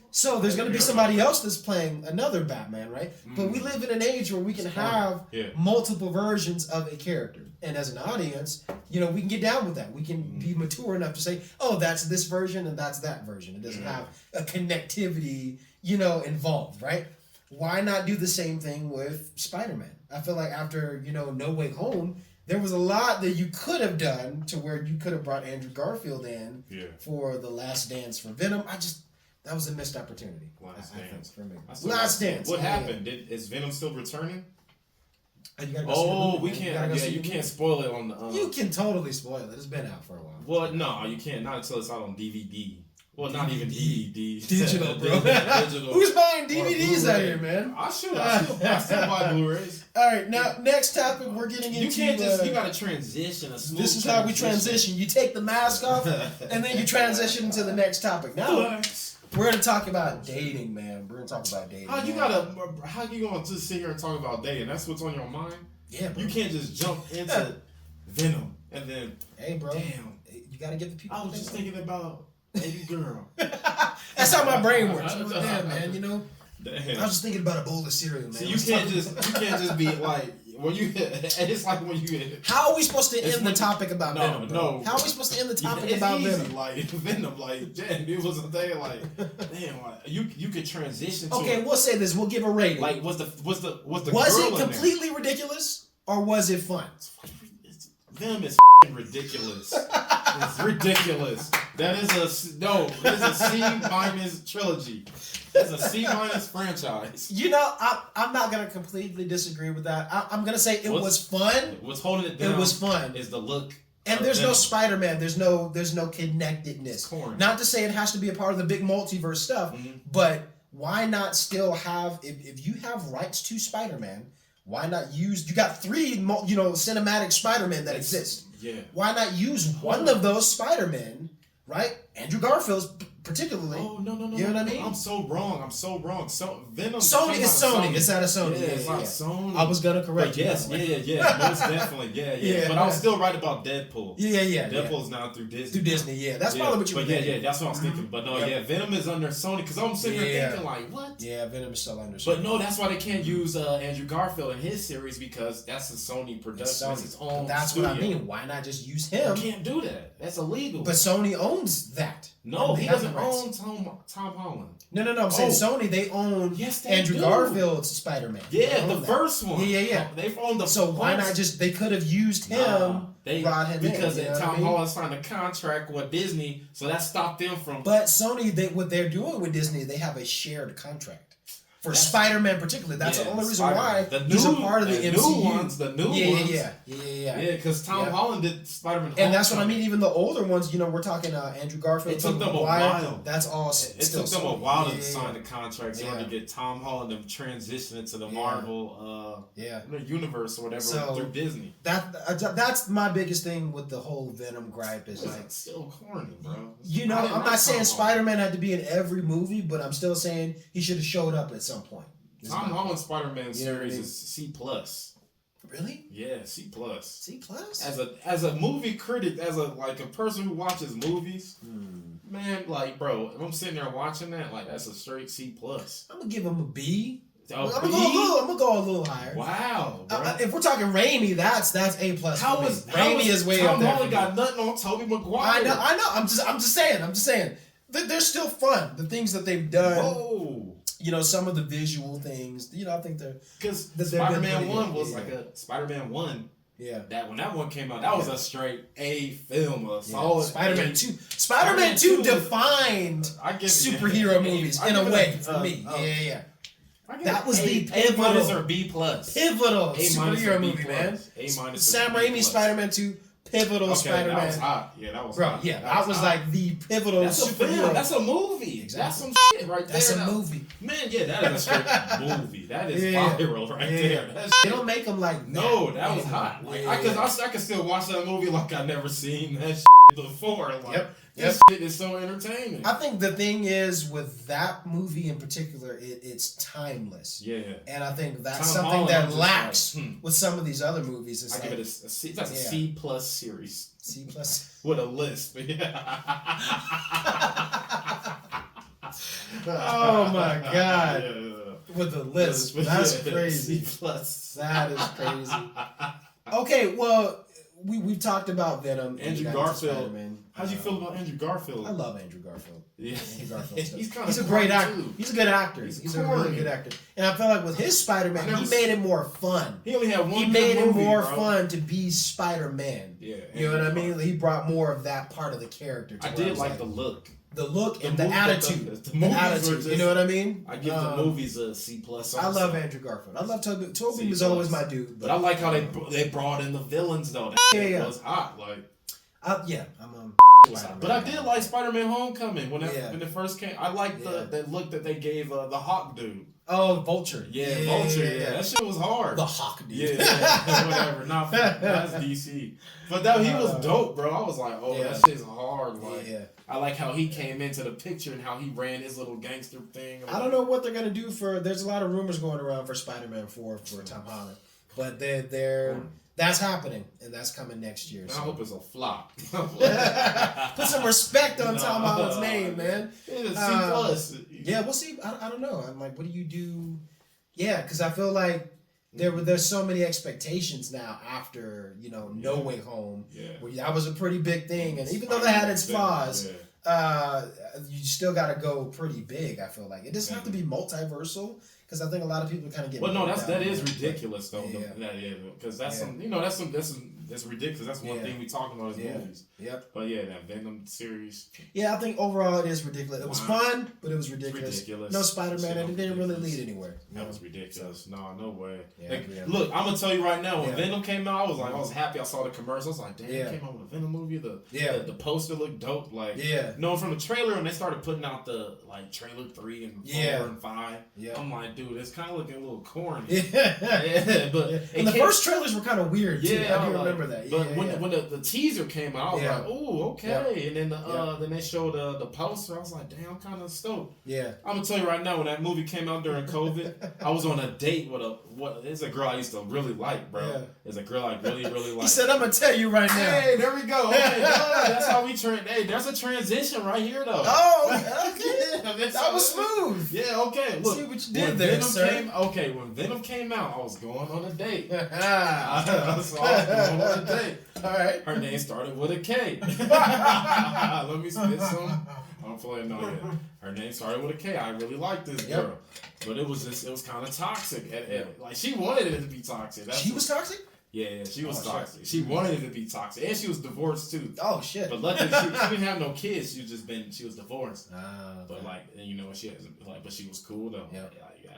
So there's going to be somebody else that's playing another Batman, right? But we live in an age where we can have multiple versions of a character. And as an audience, we can get down with that. We can be mature enough to say, oh, that's this version and that's that version. It doesn't have a connectivity, involved, right? Why not do the same thing with Spider-Man? I feel like after, No Way Home, there was a lot that you could have done to where you could have brought Andrew Garfield in for the Last Dance for Venom. That was a missed opportunity. Last Dance for me. Last Dance. What happened? Is Venom still returning? We can't. You can't spoil it on the. You can totally spoil it. It's been out for a while. Well, no, you can't. Not until it's out on DVD. Well, not even DVD. Digital, bro. Digital. Who's buying DVDs out here, man? I still buy Blu-rays. All right, now next topic we're getting into. You can't just. You gotta transition. This is how we transition. You take the mask off, and then you transition to the next topic. Now. We're gonna talk about dating, man. We're gonna talk about dating. How you gonna just sit here and talk about dating? That's what's on your mind. Yeah, bro. You can't just jump into Venom and then. Hey, bro. Damn. You gotta give the people. I was just thinking about baby girl. That's how my brain works. Damn, man. Damn. I was just thinking about a bowl of cereal, man. So you can't just be like. When you it's like when you how are we supposed to end the topic about Venom? No. How are we supposed to end the topic about Venom? Like Venom, like damn, it was a thing. Like damn, like you could transition. Okay, we'll say this. We'll give a rating. Like was the was girl it completely ridiculous or was it fun? Venom is ridiculous. It's ridiculous. That is a C- trilogy. That's a C- franchise. I'm not gonna completely disagree with that. I'm gonna say it was fun. What's holding it down? It was fun. Is the look. And there's no Spider-Man. There's no connectedness. Not to say it has to be a part of the big multiverse stuff, but why not still have if you have rights to Spider-Man? Why not use? You got 3, cinematic Spider-Man that exist. Yeah. Why not use one of those Spider-Men? Right? Andrew Garfield's particularly. Oh, no. You know what I mean? I'm so wrong. So Venom. Sony is Sony. It's out of Sony. Yeah, it's not Sony. I was gonna correct you. Yes, most definitely. Yeah. But I was still right about Deadpool. Yeah. Deadpool's now through Disney. Through Disney, yeah. That's probably what you were thinking. Yeah, that's what I was thinking. But no, Venom is under Sony because I'm sitting here thinking like, what? Yeah, Venom is still under Sony. But no, that's why they can't use Andrew Garfield in his series because that's a Sony production. It's its own. That's studio. what I mean. Why not just use him? You can't do that. That's illegal. But Sony owns that. No, he doesn't own Tom Holland. No. I'm saying Sony. They own Andrew Garfield's Spider-Man. Yeah, the first one. Yeah. They've owned the. So why not just? They could have used him. Brought him because in, Tom Holland signed a contract with Disney, so that stopped them from. But Sony, what they're doing with Disney, they have a shared contract. For Spider-Man particularly, that's the only reason why he's a part of the MCU. The new ones. Yeah, because Tom Holland did Spider-Man. And that's what I mean. Even the older ones, we're talking Andrew Garfield. It took them a while. That's all. It took them a while to sign the contracts in order to get Tom Holland to transition into the Marvel universe or whatever through Disney. That's my biggest thing with the whole Venom gripe is like still corny, bro. I'm not saying Spider-Man had to be in every movie, but I'm still saying he should have showed up at some point. Tom Holland's Spider-Man series is C+. Really? Yeah, C+. C+? As a movie critic, as a person who watches movies, man, like, bro, if I'm sitting there watching that, like, that's a straight C+. I'm gonna give him a B. I'm gonna go a little higher. Wow, bro. If we're talking Raimi, that's A+. Raimi is way Tom up there. Tom Holland got nothing on Tobey Maguire. I know. I'm just saying. They're still fun. The things that they've done. Whoa. Some of the visual things. I think they're because Spider-Man 1 was like a Spider-Man 1. Yeah. That when that one came out, that was a straight A film. A solid Spider-Man 2. Spider-Man 2 defined superhero movies in a way for me. Yeah. That was the pivotal or B+. Pivotal superhero movie, man. A-. Sam Raimi's Spider-Man 2 pivotal Spider-Man. That was hot. Yeah, that was hot. Yeah, that was like the pivotal superhero. That's a movie. Exactly. That's some shit right there. That's a movie. Man, yeah, that is a straight movie. That is viral right there. They don't make them like that. No, that was hot. Like, I can still watch that movie like I never seen that shit before. Like, this shit is so entertaining. I think the thing is with that movie in particular, it's timeless. Yeah. And I think that's something that lacks with some of these other movies. It's give it a C. That's a C+ series. C+ with a lisp. Oh my God. With a lisp. That's crazy. C+. That is crazy. Okay, well, we've talked about Venom. Andrew Garfield. How'd you feel about Andrew Garfield? I love Andrew Garfield. Yeah. Andrew Garfield He's a great actor. Too. He's a good actor. He's a really good actor. And I feel like with his Spider-Man, he made it more fun. He only had one. He made it more fun to be Spider-Man. Yeah. You know what I mean? He brought more of that part of the character. I did like the look. The look and the attitude. The attitude. You know what I mean? I give the movies a C+. I love Andrew Garfield. I love Toby. Toby was always my dude. But I like how they brought in the villains though. That was hot. Like. I'm but I did like Spider-Man: Homecoming when it first came. I liked that look that they gave the Hawk dude. Oh, Vulture. Yeah, Vulture. Yeah, that shit was hard. The Hawk dude. Yeah, whatever. That's DC. But he was dope, bro. I was like, that shit's hard. Like, I like how he came into the picture and how he ran his little gangster thing. I don't know what they're gonna do there's a lot of rumors going around for Spider-Man 4 for Tom Holland, but that's happening and that's coming next year. So. I hope it's a flop. Put some respect on Tom Holland's name, man. It's C+. Yeah, we'll see. I don't know. I'm like, what do you do? Yeah, because I feel like there's so many expectations now after No Way Home. Yeah. Where that was a pretty big thing, and even though that had its flaws, you still got to go pretty big. I feel like it doesn't have to be multiversal. Because I think a lot of people kind of get. Well, no, that is ridiculous though. Because that's that's ridiculous. That's one thing we talk about as movies. Yep. But that Venom series. Yeah, I think overall it is ridiculous. It was fun, but it was ridiculous. No Spider-Man, and it didn't really lead anywhere. That was ridiculous. So. No way. Look, I'm gonna tell you right now. When Venom came out, I was happy. I saw the commercial. I was like, damn, it came out with a Venom movie. The poster looked dope. Like, from the trailer, and they started putting out the trailer 3 and 4 and 5. Yeah. I'm like, dude, it's kind of looking a little corny. But and the first trailers were kind of weird too. I do remember that. But when the teaser came out, I was like, oh, okay. And then then they showed the poster. I was like, damn, I'm kind of stoked. Yeah. I'm gonna tell you right now, when that movie came out during COVID, I was on a date with it's a girl I used to really like, bro. Yeah. It's a girl I really like. He said, I'm gonna tell you right now. Hey, there we go. Okay, that's how we Hey, there's a transition right here though. Oh, okay. That was smooth. Yeah, okay. Look, see what you did there, sir. When Venom came out, I was going on a date. So I was going on a date. All right. Her name started with a K. Let me spit some. I don't fully know yet. Her name started with a K. I really liked this girl. But it was kind of toxic. Like, she wanted it to be toxic. She was toxic? Yeah, she was toxic. She wanted it to be toxic. And she was divorced too. Oh, shit. But luckily, she didn't have no kids. She was divorced. But but she was cool though. Yeah,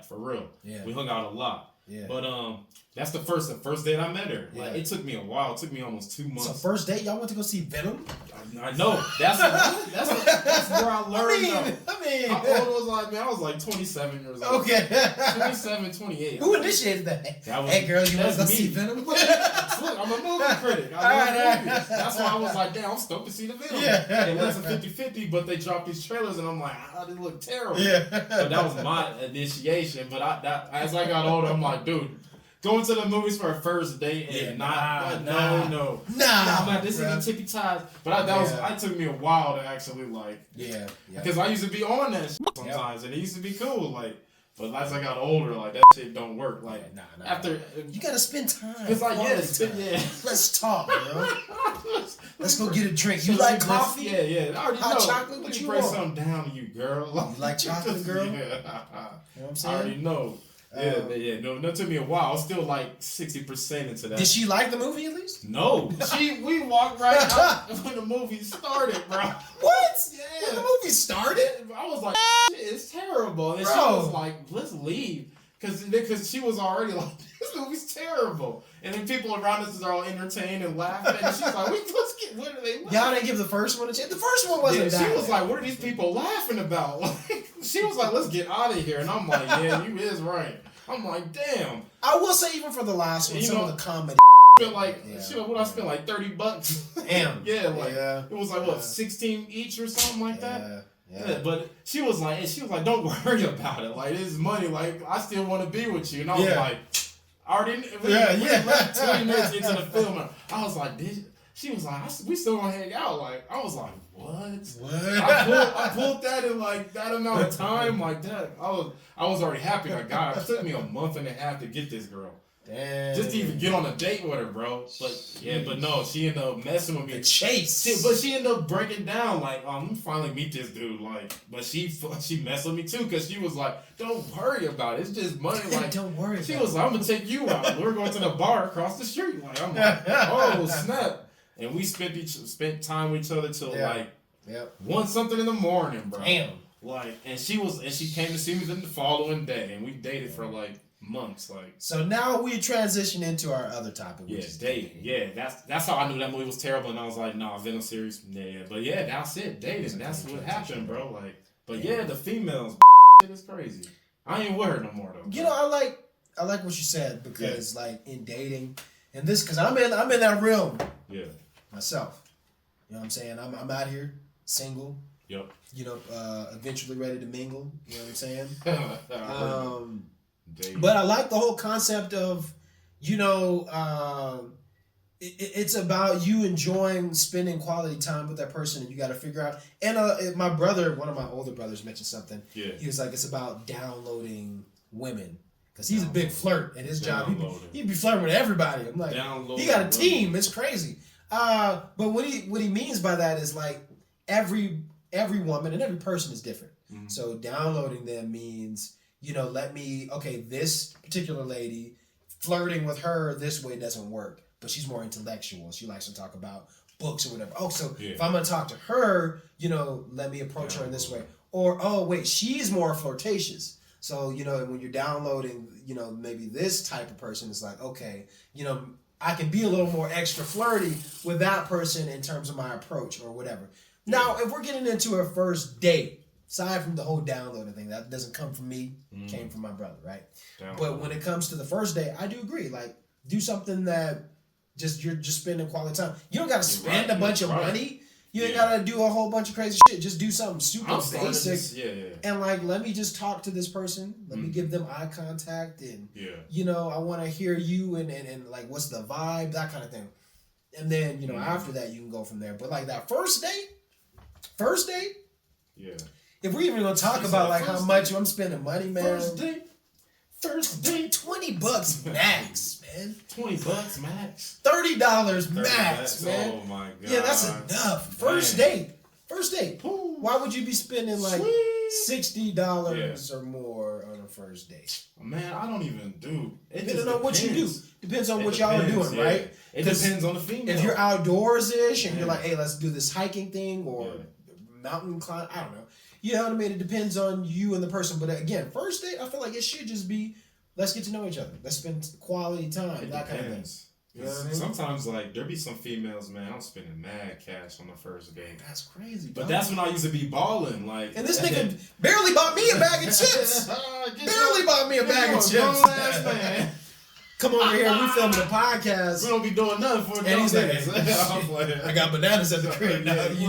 for real. Yeah. We hung out a lot. Yeah. But that's the first date I met her. Like, it took me a while. It took me almost 2 months. So first date, y'all went to go see Venom? I know. That's where I learned. How old was I? Man, I was like 27 years old. Okay. 27, 28. Who initiated that? Hey, girl, you want to go see Venom? Look, I'm a movie critic. I love movies. That's why I was like, damn, I'm stoked to see the Venom. Yeah. It was a 50-50, but they dropped these trailers, and I'm like, they look terrible. Yeah. So that was my initiation. But as I got older, I'm like, dude, going to the movies for a first date and no. I'm like, this isn't tippy ties. But it took me a while to actually because I used to be on that shit sometimes, and it used to be cool. But as I got older, that shit don't work. After you gotta spend time. It's let's talk, bro. Let's go get a drink. You like coffee? Yeah. I already know. Chocolate? What you want? Bring something down to you, girl. You like chocolate, girl? Yeah. You know what I'm saying? I already know. No, it took me a while. I was still 60% into that. Did she like the movie at least? No. We walked right out when the movie started, bro. What? Yeah. When the movie started? I was like, shit, it's terrible. And she was like, let's leave. Because she was already like, this movie's terrible. And then people around us are all entertained and laughing. And she's like, what are they laughing? Y'all didn't give the first one a chance. The first one wasn't that. She was like, what are these people laughing about? She was like, let's get out of here. And I'm like, yeah, you is right. I'm like, damn. I will say, even for the last one, some of the comedy. What I spent like $30. Damn. Yeah, it was like what, 16 each or something like that. Yeah. But she was like, don't worry about it. Like, it's money. Like, I still want to be with you. And I was like, I already. We like 20 minutes into the film. I was like, she was like, we still gonna hang out. Like, I was like, what? I pulled that in like that amount of time, like that. I was already happy I got her. It took me a month and a half to get this girl. Damn. Just to even get on a date with her, bro. But no, she ended up messing with me. The chase. But she ended up breaking down, like, I'm gonna finally meet this dude. Like, but she messed with me too, because she was like, don't worry about it. It's just money. Like, don't worry. She was like, I'm gonna take you out. We're going to the bar across the street. Like, I'm like, oh snap. And we spent time with each other till like 1 something in the morning, bro. Damn. Like, and she came to see me the following day, and we dated for like months. Like, so now we transition into our other topic, which is dating. Yeah, that's how I knew that movie was terrible, and I was like, nah, Venom series. Yeah, but yeah, that's it. Dating. That's what happened, bro. Like, but yeah, the females, it is crazy. I ain't with her no more though. You know, I like what you said, because like in dating, and this, because I'm in that realm. Yeah. Myself. You know what I'm saying? I'm out here single. Yep. You know, eventually ready to mingle. You know what I'm saying? But I like the whole concept of, you know, it's about you enjoying spending quality time with that person, and you got to figure out. And my brother, one of my older brothers, mentioned something. Yeah. He was like, it's about downloading women. Because he's a big flirt at his job. He'd be flirting with everybody. I'm like, he got a team. It's crazy. But what he means by that is like every woman and every person is different. Mm-hmm. So downloading them means, you know, this particular lady, flirting with her this way doesn't work, but she's more intellectual. She likes to talk about books or whatever. Oh, so if I'm going to talk to her, you know, let me approach her in this way. Or, oh, wait, she's more flirtatious. So, you know, when you're downloading, you know, maybe this type of person, it's like, okay, you know, I can be a little more extra flirty with that person in terms of my approach or whatever. Now, if we're getting into a first date, aside from the whole downloading thing, that doesn't come from me, came from my brother, right? But when it comes to the first date, I do agree. Like, do something that you're just spending quality time. You don't got to spend a bunch of money. You ain't got to do a whole bunch of crazy shit. Just do something super basic. And like, let me just talk to this person. Let me give them eye contact. And, you know, I want to hear you and like, what's the vibe? That kind of thing. And then, you know, after that, you can go from there. But like that first date. Yeah. If we're even going to talk about like how much I'm spending money, man. First date, $20 max, man. $20 max. $30 max, man. Oh my god. Yeah, that's enough. First date. Ooh. Why would you be spending like $60 or more on a first date? Man, I don't even do. It depends on what you do. Depends on what y'all are doing, right? It depends on the female. If you're outdoors-ish and you're like, hey, let's do this hiking thing or mountain climb, I don't know. You know what I mean? It depends on you and the person. But again, first date, I feel like it should just be, let's get to know each other. Let's spend quality time, that kind of thing. You know what I mean? Sometimes, like, there be some females, man, I'm spending mad cash on the first date. That's crazy, But that's when I used to be balling, like. And this nigga barely bought me a bag of chips. Barely bought me a bag of chips. Man. Come over here, we filming a podcast. We don't be doing nothing for and he's like, I got bananas at the crib now. You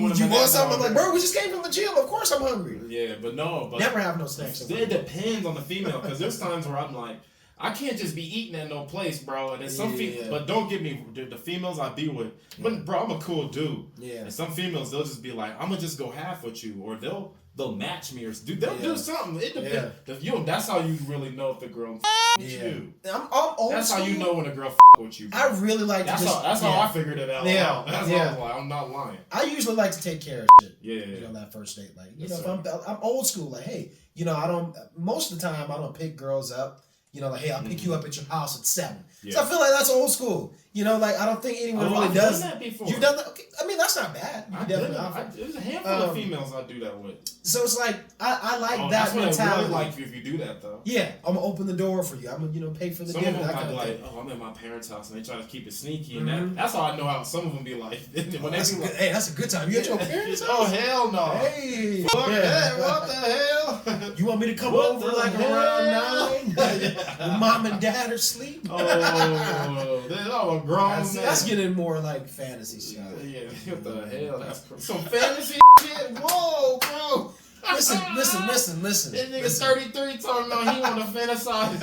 want something? I'm like, bro, we just came from the gym. Of course I'm hungry. Yeah, but never have no snacks. It depends on the female, because there's times where I'm like, I can't just be eating at no place, bro. And then some but don't get me, the females I be with, but bro, I'm a cool dude. Yeah. And some females, they'll just be like, I'm gonna just go half with you, or they'll match me, or they'll do something. It depends. That's how you really know if the girl with you. I'm old That's school. how you know when a girl with you. Bro. I really like that's to that's how I figured it out. Yeah. That's how I was like, I'm not lying. I usually like to take care of shit. Yeah. You know, that first date. Like, you know, if I'm old school, like, hey, you know, most of the time I don't pick girls up. Like, hey, I'll pick you up at your house at 7. Yeah. So I feel like that's old school. I don't think anyone really does that before. You've done that? Okay. I mean, that's not bad. There's a handful of females I do that with. So it's like, I like that that's mentality. I really like you if you do that, though. Yeah, I'm going to open the door for you. I'm going to, pay for the dinner. Some of them might be like, I'm at my parents' house, and they try to keep it sneaky. And that's how I know how some of them be like. When hey, that's a good time. You at your parents' house? Oh, hell no. Hey. Fuck that. What the hell? You want me to come over like around 9? When mom and dad are asleep? Oh, a grown man. That's getting more like fantasy shit. Yeah, what the hell? That's some fantasy shit? Whoa, bro. Listen. This nigga's 33 talking about he want to fantasize.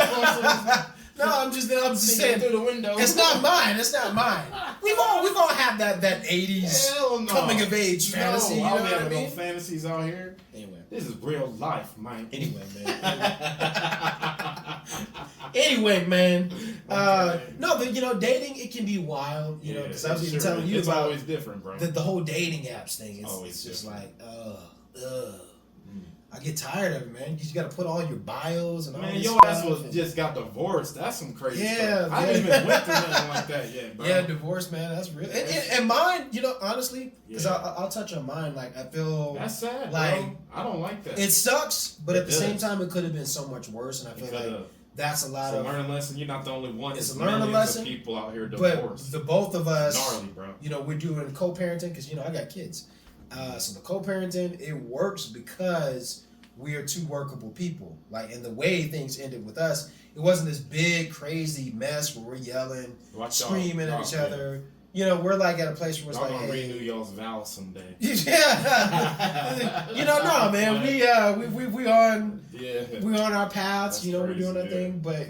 No, I'm just saying through the window. It's not mine. We've all had that 80s coming of age fantasy. I don't have no fantasies out here. Anyway, this is real life, man. Anyway, man. No, but dating, it can be wild. Because I was even telling you about always different, bro. The whole dating apps thing. It's just like, I get tired of it, man. You got to put all your bios and all this stuff. Man, your ass just got divorced. That's some crazy stuff. I haven't even went through nothing like that yet, bro. Yeah, divorce, man. That's real. And mine, honestly, because I'll touch on mine. Like, I feel that's sad, like, bro. I don't like that. It sucks, but at the same time, it could have been so much worse. And I feel like that's a lot of learning lesson. You're not the only one. It's a learning lesson. Of people out here divorced. But the both of us, gnarly, bro. We're doing co-parenting because I got kids. So the co-parenting, it works because we are two workable people. Like, and the way things ended with us, it wasn't this big crazy mess where we're yelling, screaming at each other. We're like at a place where it's like, hey, renew y'all's vows someday. Yeah. No, man. We on our paths. That's we're crazy, doing our thing, but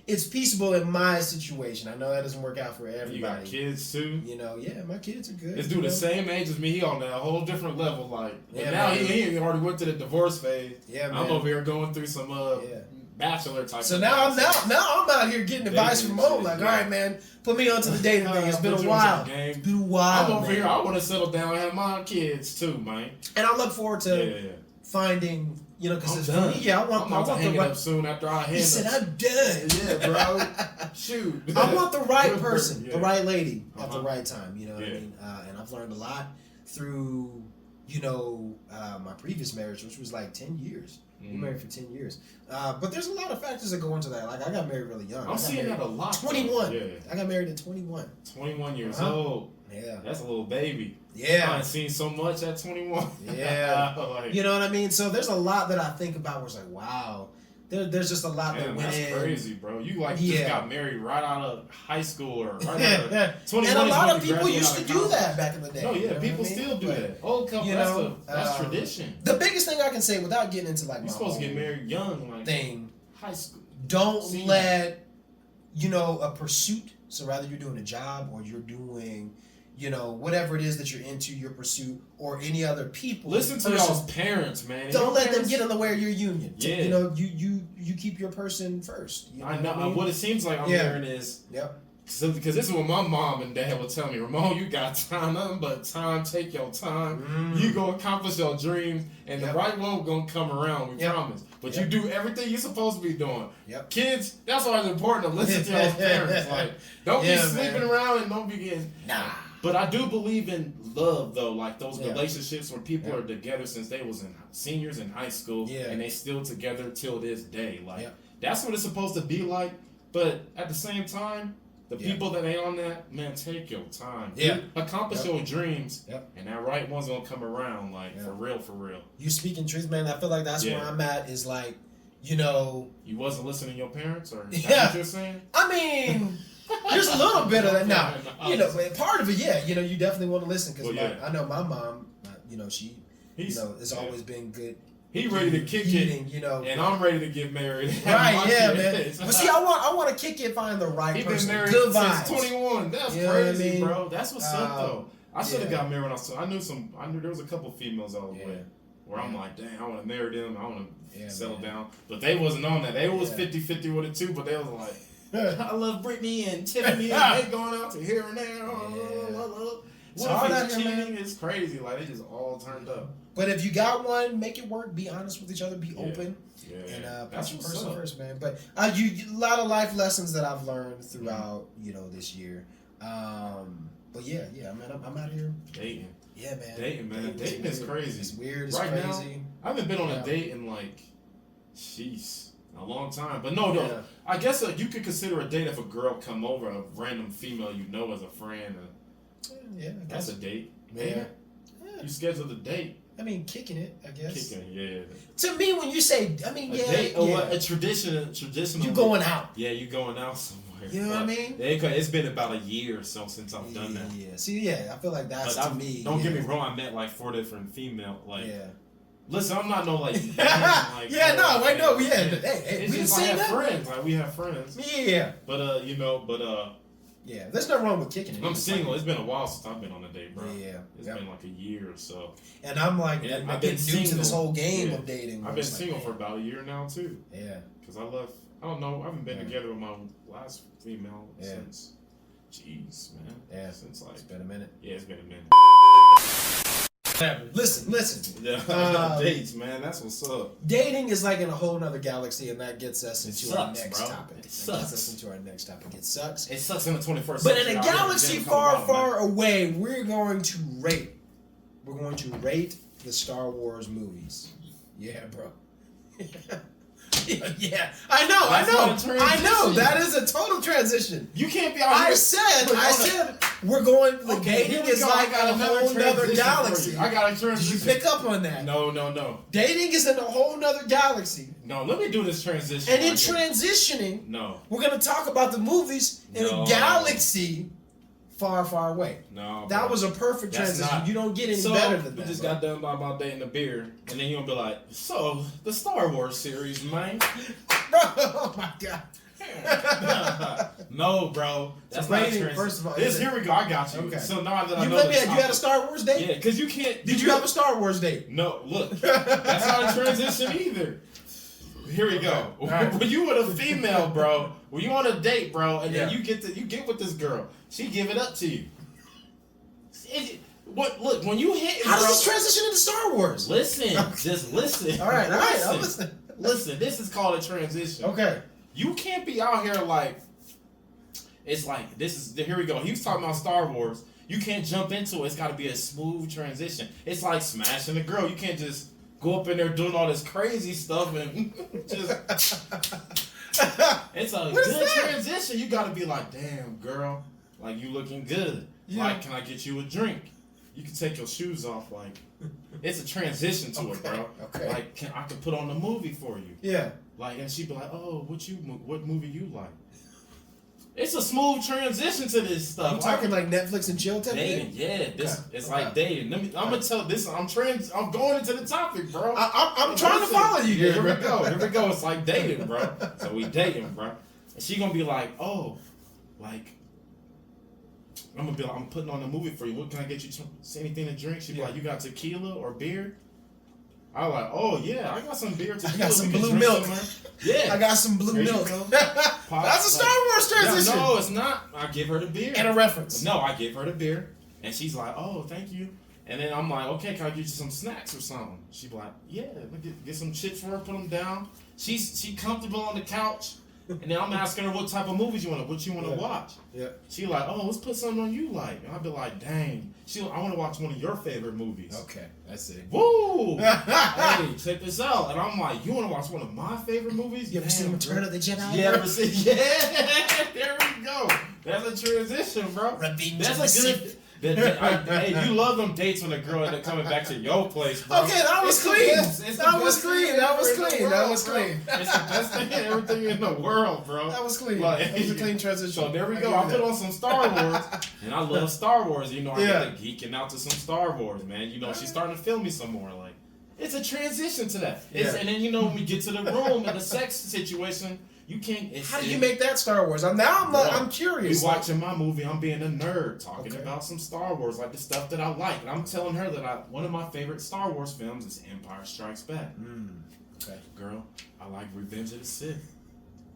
it's peaceable in my situation. I know that doesn't work out for everybody. You got kids too. Yeah, my kids are good. This dude the same age as me. He on a whole different level. Like, now he already went to the divorce phase. Yeah, man. I'm over here going through some bachelor type. So now I'm out here getting advice from home. Like, all right, man, put me onto the dating thing. It's been a while. I'm over here. I want to settle down and have my kids too, man. And I look forward to finding. Because it's done. For me, I want to hang it up soon after I hang. He said, "I'm done." Yeah, bro. Shoot. I want the right person, the right lady at the right time. You know what I mean? And I've learned a lot through, my previous marriage, which was like 10 years. We were married for 10 years. But there's a lot of factors that go into that. Like, I got married really young. I'm seeing that a lot. 21. Yeah. I got married at 21. 21 years old. Yeah. That's a little baby. Yeah. I've seen so much at 21. Yeah. You know what I mean? So there's a lot that I think about where it's like, wow. There's just a lot that went in. That's crazy, bro. You just got married right out of high school or right out of 21. And a lot of people used to do that back in the day. No, yeah, people still do that. Old couple, that's tradition. The biggest thing I can say without getting into like you're supposed to get married young, like thing. High school. Don't let a pursuit. So rather you're doing a job or you're doing whatever it is that you're into, your pursuit, or any other people. Listen to y'all's parents, man. Don't let them get in the way of your union. Yeah. You keep your person first. I know. What it seems like I'm hearing is, because this is what my mom and dad would tell me, Ramon, you got time, nothing but time, take your time. You go accomplish your dreams, and the right one going to come around, we promise. But you do everything you're supposed to be doing. Kids, that's why it's important to listen to your parents. Like, don't be sleeping around and don't be getting... Nah. But I do believe in love, though, like those relationships where people are together since they was seniors in high school, and they still together till this day. Like, that's what it's supposed to be like. But at the same time, the people that ain't on that, man, take your time. Accomplish your dreams, and that right one's gonna come around, like, for real, for real. You speaking truth, man. I feel like that's where I'm at, is like, You wasn't listening to your parents, or is that what you're saying? I mean... There's a little bit of that now, but part of it, you definitely want to listen because I know my mom, she, has always been good. He ready to kick it, and I'm ready to get married. Right, man. But see, I want to kick it, find the right person. He been married good since vibes. 21. That's crazy, bro. That's what's up, though. I should have got married when I was. I knew there was a couple females I was with where I'm like, dang, I want to marry them. I want to settle down. But they wasn't on that. They was 50-50 with it too. But they was like. I love Brittany and Tiffany and they going out to here and there. What if he's cheating? It's crazy. Like, they just all turned up. But if you got one, make it work. Be honest with each other. Be open. Yeah. And that's person first, man. But a lot of life lessons that I've learned throughout, this year. But yeah, man, I'm out here dating. Yeah, man. Dating is crazy. It's weird. It's right crazy. Now, I haven't been on a date in a long time. But no. Yeah. I guess you could consider a date if a girl come over, a random female as a friend. That's a date. Yeah. You scheduled a date. I mean, kicking it, I guess. Kicking it, yeah. To me, when you say, date, a traditional. You going out. Yeah, you going out somewhere. You know what I mean? It's been about a year or so since I've done that. Yeah. See, I feel like that's to me. Don't get me wrong. I met 4 different female. Listen, I'm not no Hey, we just have friends. We have friends. Yeah. But yeah, there's nothing wrong with kicking it. I'm single. It's been a while since I've been on a date, bro. Yeah. It's been a year or so. And I'm I've been new to this whole game of dating. I've been single for about a year now too. Yeah. Because I don't know, I haven't been together with my last female since, jeez, man. Yeah. Since it's been a minute. Yeah, it's been a minute. Listen. Dates, man. That's what's up. Dating is in a whole nother galaxy, and that gets us into our next topic. It sucks. It sucks. It sucks in the 21st century. But in a galaxy far away, we're going to rate. We're going to rate the Star Wars movies. Yeah, bro. Yeah, I know. That is a total transition. You can't be out here. I said, we're going. Dating is a whole nother galaxy. I got a transition. Did you pick up on that? No. Dating is in a whole nother galaxy. No, let me do this transition. And in transitioning, we're gonna talk about the movies in a galaxy far away. No, that was a perfect transition. You don't get any better than that. We just got done about dating a beer, and then you're gonna be like, so the Star Wars series, man. Bro, oh my god. No, bro. That's not a transition. First of all, here we go. I got you. Okay. So now that I know you had a Star Wars date? Yeah, because you can't. Did you have a Star Wars date? No. Look, that's not a transition either. Here we go. Right. When you with a female, bro, when you on a date, bro, and then you get with this girl, she give it up to you. Look, when you hit, how does this transition into Star Wars? Listen, just listen. All right, I'm listening. Listen, this is called a transition. Okay. You can't be out here here we go. He was talking about Star Wars. You can't jump into it. It's got to be a smooth transition. It's like smashing a girl. You can't just go up in there doing all this crazy stuff and just. It's a good transition. You got to be like, damn, girl, you looking good. Yeah. Can I get you a drink? You can take your shoes off. It's a transition to it, bro. Okay. I can put on a movie for you. Yeah. And she'd be like, oh, what movie you like? It's a smooth transition to this stuff. You talking Netflix and chill type thing? Yeah, it's like dating. I'm gonna tell this. I'm going into the topic, bro. I'm trying to follow you. Yeah, here we go. It's like dating, bro. So we dating, bro. And she gonna be like, oh, I'm gonna be like, I'm putting on a movie for you. What can I get you? Anything to drink? She be like, you got tequila or beer? I was like, oh yeah, I got some beer. Tequila. I got some blue milk. Yeah, I got some blue milk. That's a Star Wars transition. No, it's not. I give her the beer and a reference. No, I give her the beer, and she's like, oh, thank you. And then I'm like, okay, can I get you some snacks or something? She be like, yeah, get some chips for her, put them down. She comfortable on the couch. And then I'm asking her what type of movies you want to watch. Yeah. She like, oh, let's put something on you like. And I'd be like, dang. I want to watch one of your favorite movies. Okay, I see. Woo! Hey, check this out. And I'm like, you want to watch one of my favorite movies? You ever seen Return of the Jedi? Yeah, there we go. That's a transition, bro. That's a good. Hey, you love them dates when a girl ended up coming back to your place, bro. Okay, that was clean. That was clean. It's the best thing, everything in the world, bro. That was clean. That was a clean transition. So there we go. I put on some Star Wars, and I love Star Wars. I get to geeking out to some Star Wars, man. She's starting to feel me some more. It's a transition to that. And then when we get to the room and the sex situation. You can't. How do you make that Star Wars? I'm curious. We watching my movie. I'm being a nerd, talking about some Star Wars, the stuff that I like. And I'm telling her that one of my favorite Star Wars films is Empire Strikes Back. Okay, girl, I like Revenge of the Sith.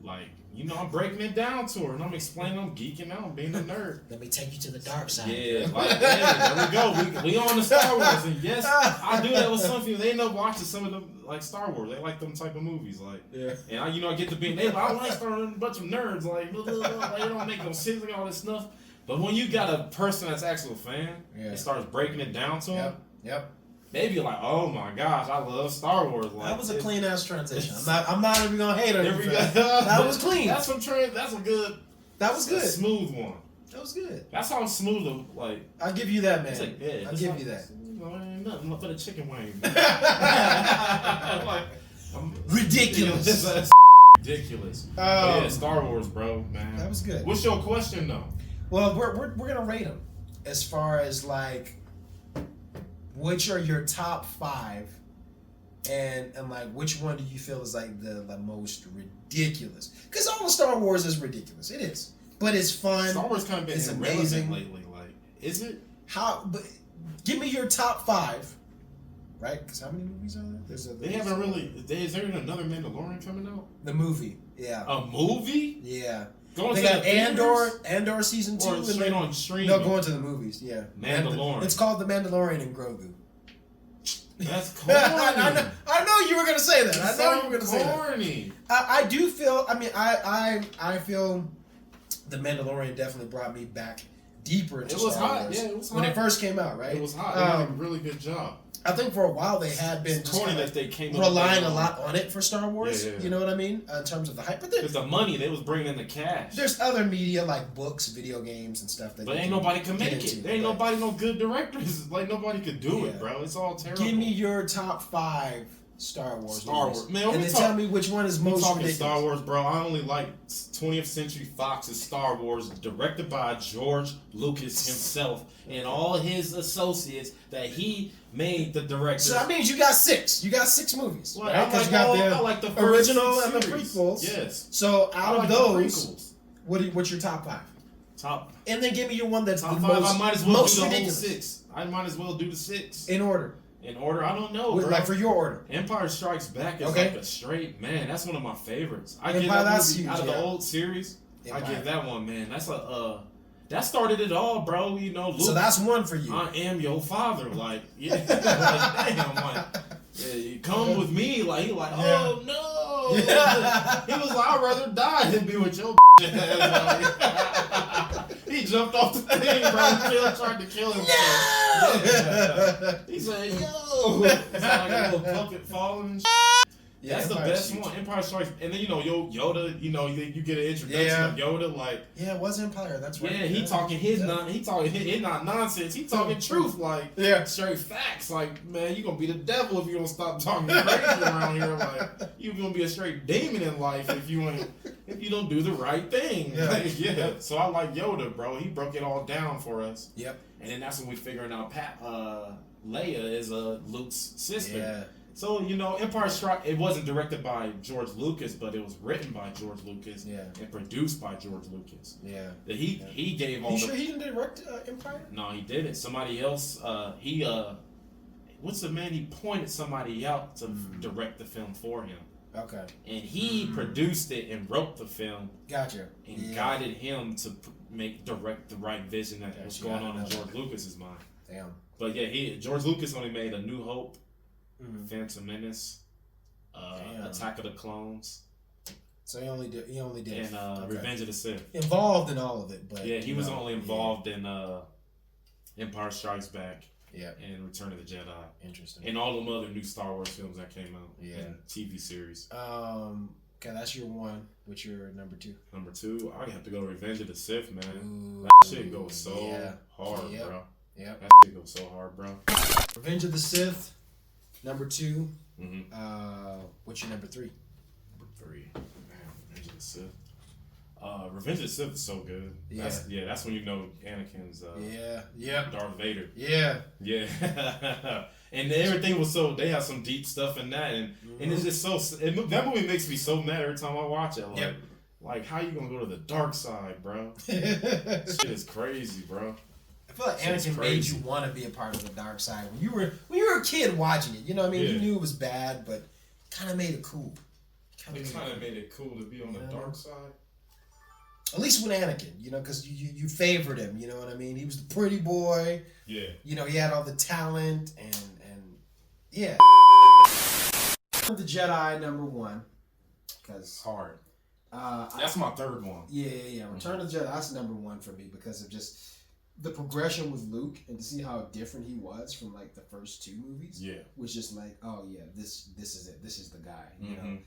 like, you know, I'm breaking it down to her and I'm explaining, I'm geeking out, I'm being a nerd. Let me take you to the dark side. Yeah, like, hey, there we go. We on the Star Wars, and yes, I do that with some people. They end up watching some of them, like Star Wars. They like them type of movies, like, and I get to be, I like Star Wars, a bunch of nerds, like, blah, blah, blah, like, it don't make no sense, like all this stuff. But when you got a person that's actually a fan, and starts breaking it down to them, they be like, oh my gosh, I love Star Wars. Like, that was a clean ass transition. I'm not even gonna hate on you. That was clean. That's a good. That was good. Smooth one. That was good. That's how smooth. Like, I'll give you that, man. Like, I'll give you that. You know, ain't nothing but a chicken wing. Like, ridiculous. Ridiculous. Yeah, Star Wars, bro, man. That was good. What's your question though? Well, we're gonna rate them as far as like. Which are your top 5, and like which one do you feel is like the most ridiculous? Because all of Star Wars is ridiculous. It is, but it's fun. Star Wars kind of been irrelevant lately. Like, is it? But give me your top 5, right? Because how many movies are there? They haven't really. Is there another Mandalorian coming out? The movie, yeah. A movie? Yeah. Going they to got the Andor season 2. Or straight on stream. No, going to the movies. Yeah. Mandalorian. It's called The Mandalorian and Grogu. That's corny. I know you were gonna say that. It's I know you were gonna say that. I do feel. I mean, I feel The Mandalorian definitely brought me back deeper into Star Wars. Yeah, it was hot. When it first came out, right? It was hot. They did a really good job. I think for a while they had been just that they came relying a lot on it for Star Wars. Yeah. You know what I mean? In terms of the hype. But because the money, they was bringing in the cash. There's other media like books, video games, and stuff. But ain't nobody can make it. There ain't nobody, no good directors. Like, nobody could do it, bro. It's all terrible. Give me your top 5 Star Wars. Man, and then tell me which one is most ridiculous. Star Wars, bro. I only like 20th Century Fox's Star Wars, directed by George Lucas himself and all his associates that he made the directors. So that means you got 6. You got 6 movies. Well, right? I like the original and the prequels. Yes. So out of those, what's your top 5? And then give me your one that's top the 5. most, I might as well most do the ridiculous. whole 6. I might as well do the 6 in order. I don't know, bro. Like for your order. Empire Strikes Back is like a straight, man, that's one of my favorites. I give that movie huge, out of the old series. I give that one, man. That's that started it all, bro. You know, Luke, so that's one for you. I am your father. Like, yeah, like, damn, like, yeah, you come with me. Like, he like, oh no. Yeah. He was like, I'd rather die than be with your ass. He jumped off the thing, bro. Tried to kill him. No! Yeah. He said, yo. It's like a little puppet falling and shit. Yeah, that's the best one. Empire Strikes, and then Yoda. You know, you get an introduction of Yoda. Like, it was Empire. That's right. Yeah, he talking his not nonsense. He talking truth. Like, straight facts. Like, man, you gonna be the devil if you don't stop talking crazy around here. Like, you gonna be a straight demon in life if you don't do the right thing. Yeah. Like, So I like Yoda, bro. He broke it all down for us. Yep. And then that's when we figuring out Leia is Luke's sister. Yeah. So, Empire Strikes, it wasn't directed by George Lucas, but it was written by George Lucas and produced by George Lucas. Yeah. He gave all You sure he didn't direct Empire? No, he didn't. Somebody else, what's the man? He pointed somebody out to direct the film for him. Okay. And he produced it and wrote the film. Gotcha. And guided him to direct the right vision that was going on in George Lucas's mind. Damn. But yeah, George Lucas only made A New Hope, Phantom Menace, Attack of the Clones. So he only did and Revenge of the Sith. Involved in all of it, but he was only involved in Empire Strikes Back. Yeah. And Return of the Jedi. Interesting. And all them other new Star Wars films that came out. Yeah. And TV series. Okay, that's your 1. What's your number 2? Number 2, I have to go Revenge of the Sith, man. Ooh, that shit goes so hard, bro. Yep. That shit goes so hard, bro. Revenge of the Sith, number 2. What's your number 3? Number 3. Man, Revenge of the Sith. Revenge of the Sith is so good. Yeah. That's when you know Anakin's Darth Vader. Yeah. And everything was they have some deep stuff in that, and it's just that movie makes me so mad every time I watch it. Like how you gonna go to the dark side, bro? Shit is crazy, bro. I feel like Anakin made you want to be a part of the dark side when you were a kid watching it. You know what I mean? You knew it was bad, but kind of made it cool. It kind of made it cool to be on the dark side. At least with Anakin, you know, because you favored him, you know what I mean? He was the pretty boy. Yeah. You know, he had all the talent and yeah. The Jedi #1. Because hard. That's my third one. Yeah. Return of the Jedi, that's #1 for me because of just the progression with Luke and to see how different he was from like the first 2 movies. Yeah. Was just like, oh yeah, this is it. This is the guy. You know,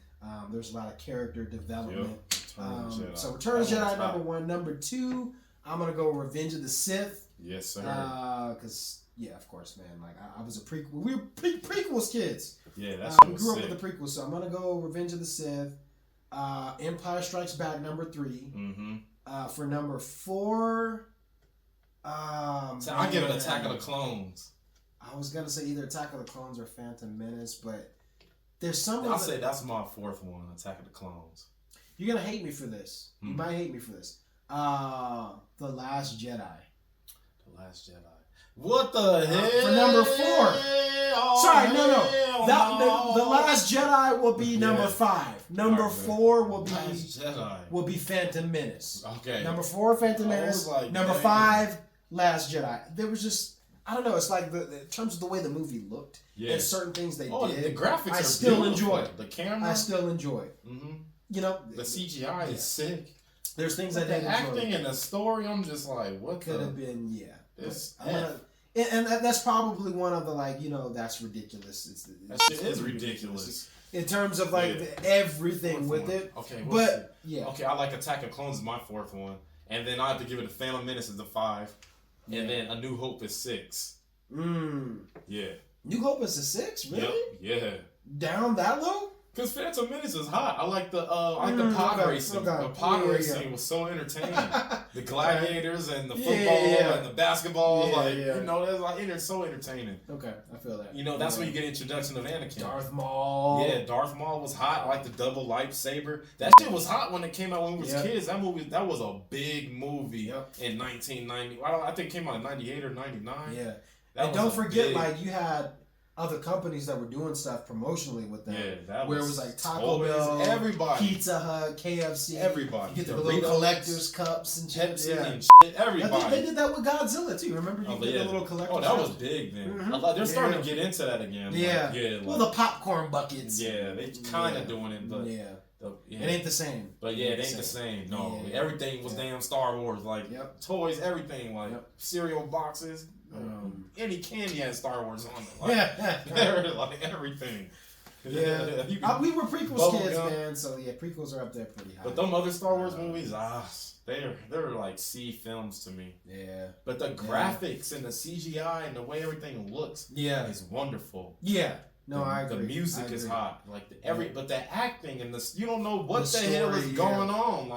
there's a lot of character development. Yep. So Return of the Jedi #1. #2, I'm gonna go Revenge of the Sith. Yes, sir. Because yeah, of course, man. Like I was a prequel. We were prequels kids. Yeah, that's we grew up with the prequels. So I'm gonna go Revenge of the Sith. Empire Strikes Back #3. For #4. So I give it Attack of the Clones. I was gonna say either Attack of the Clones or Phantom Menace, but there's some. I'll say that's my 4th one, Attack of the Clones. You're gonna hate me for this. You might hate me for this. The Last Jedi. The Last Jedi. What the hell? For #4. Oh, sorry, no. The Last Jedi will be #5. #4 will be Phantom Menace. Okay. #4 Phantom Menace. Like, #5 Last Jedi. There was just I don't know. It's like in terms of the way the movie looked and certain things they did. The graphics I are still beautiful. enjoy it. The camera. I still enjoy it. You know, the CGI is sick. There's things I didn't enjoy. The acting and the story, I'm just like, what could have been? Yeah. And that's probably one of the that's ridiculous. That shit is ridiculous. In terms of everything with it. Okay, Okay, I like Attack of Clones is my 4th one. And then I have to give it a Phantom Menace as the 5. And then A New Hope is 6. Yeah. New Hope is a 6? Really? Yep. Yeah. Down that low? Because Phantom Menace is hot. I like the pod racing. Okay. The pod racing was so entertaining. The gladiators and the football and the basketball, it's so entertaining. Okay, I feel that. You know, that's where you get introduction of Anakin. Darth Maul. Yeah, Darth Maul was hot. I like the double lightsaber. That shit was hot when it came out when we was kids. That was a big movie in 1990. I think it came out in 98 or 99. Yeah. And don't forget, you had other companies that were doing stuff promotionally with them. Yeah, where it was like Taco Bell, everybody, Pizza Hut, KFC, everybody. You get the little collector's cups and Pepsi and shit. Everybody. I think they did that with Godzilla too. Remember you get the little collector's. Oh, that was big then. They're starting to get into that again. Yeah. Well, the popcorn buckets. Yeah, they kind of doing it, but it ain't the same. But it ain't the same. No, everything was damn Star Wars. Toys, everything cereal boxes. Any candy had Star Wars on it. Everything. Yeah. We were prequels kids, man. So prequels are up there pretty high. But them other Star Wars movies, they're like C films to me. Yeah. But the graphics and the CGI and the way everything looks, is wonderful. Yeah. No, I agree. The music is hot, but the acting and you don't know what the hell is going on.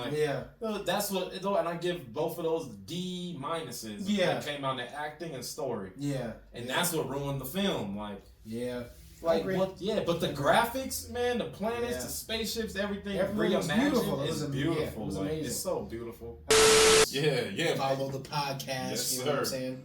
That's what. And I give both of those D minuses. That came out in the acting and story. Yeah, and that's what ruined the film. But the graphics, man, the planets, the spaceships, everything reimagined is beautiful. It was amazing. It's so beautiful. Yeah. Follow the podcast. Yes, you know what I'm saying?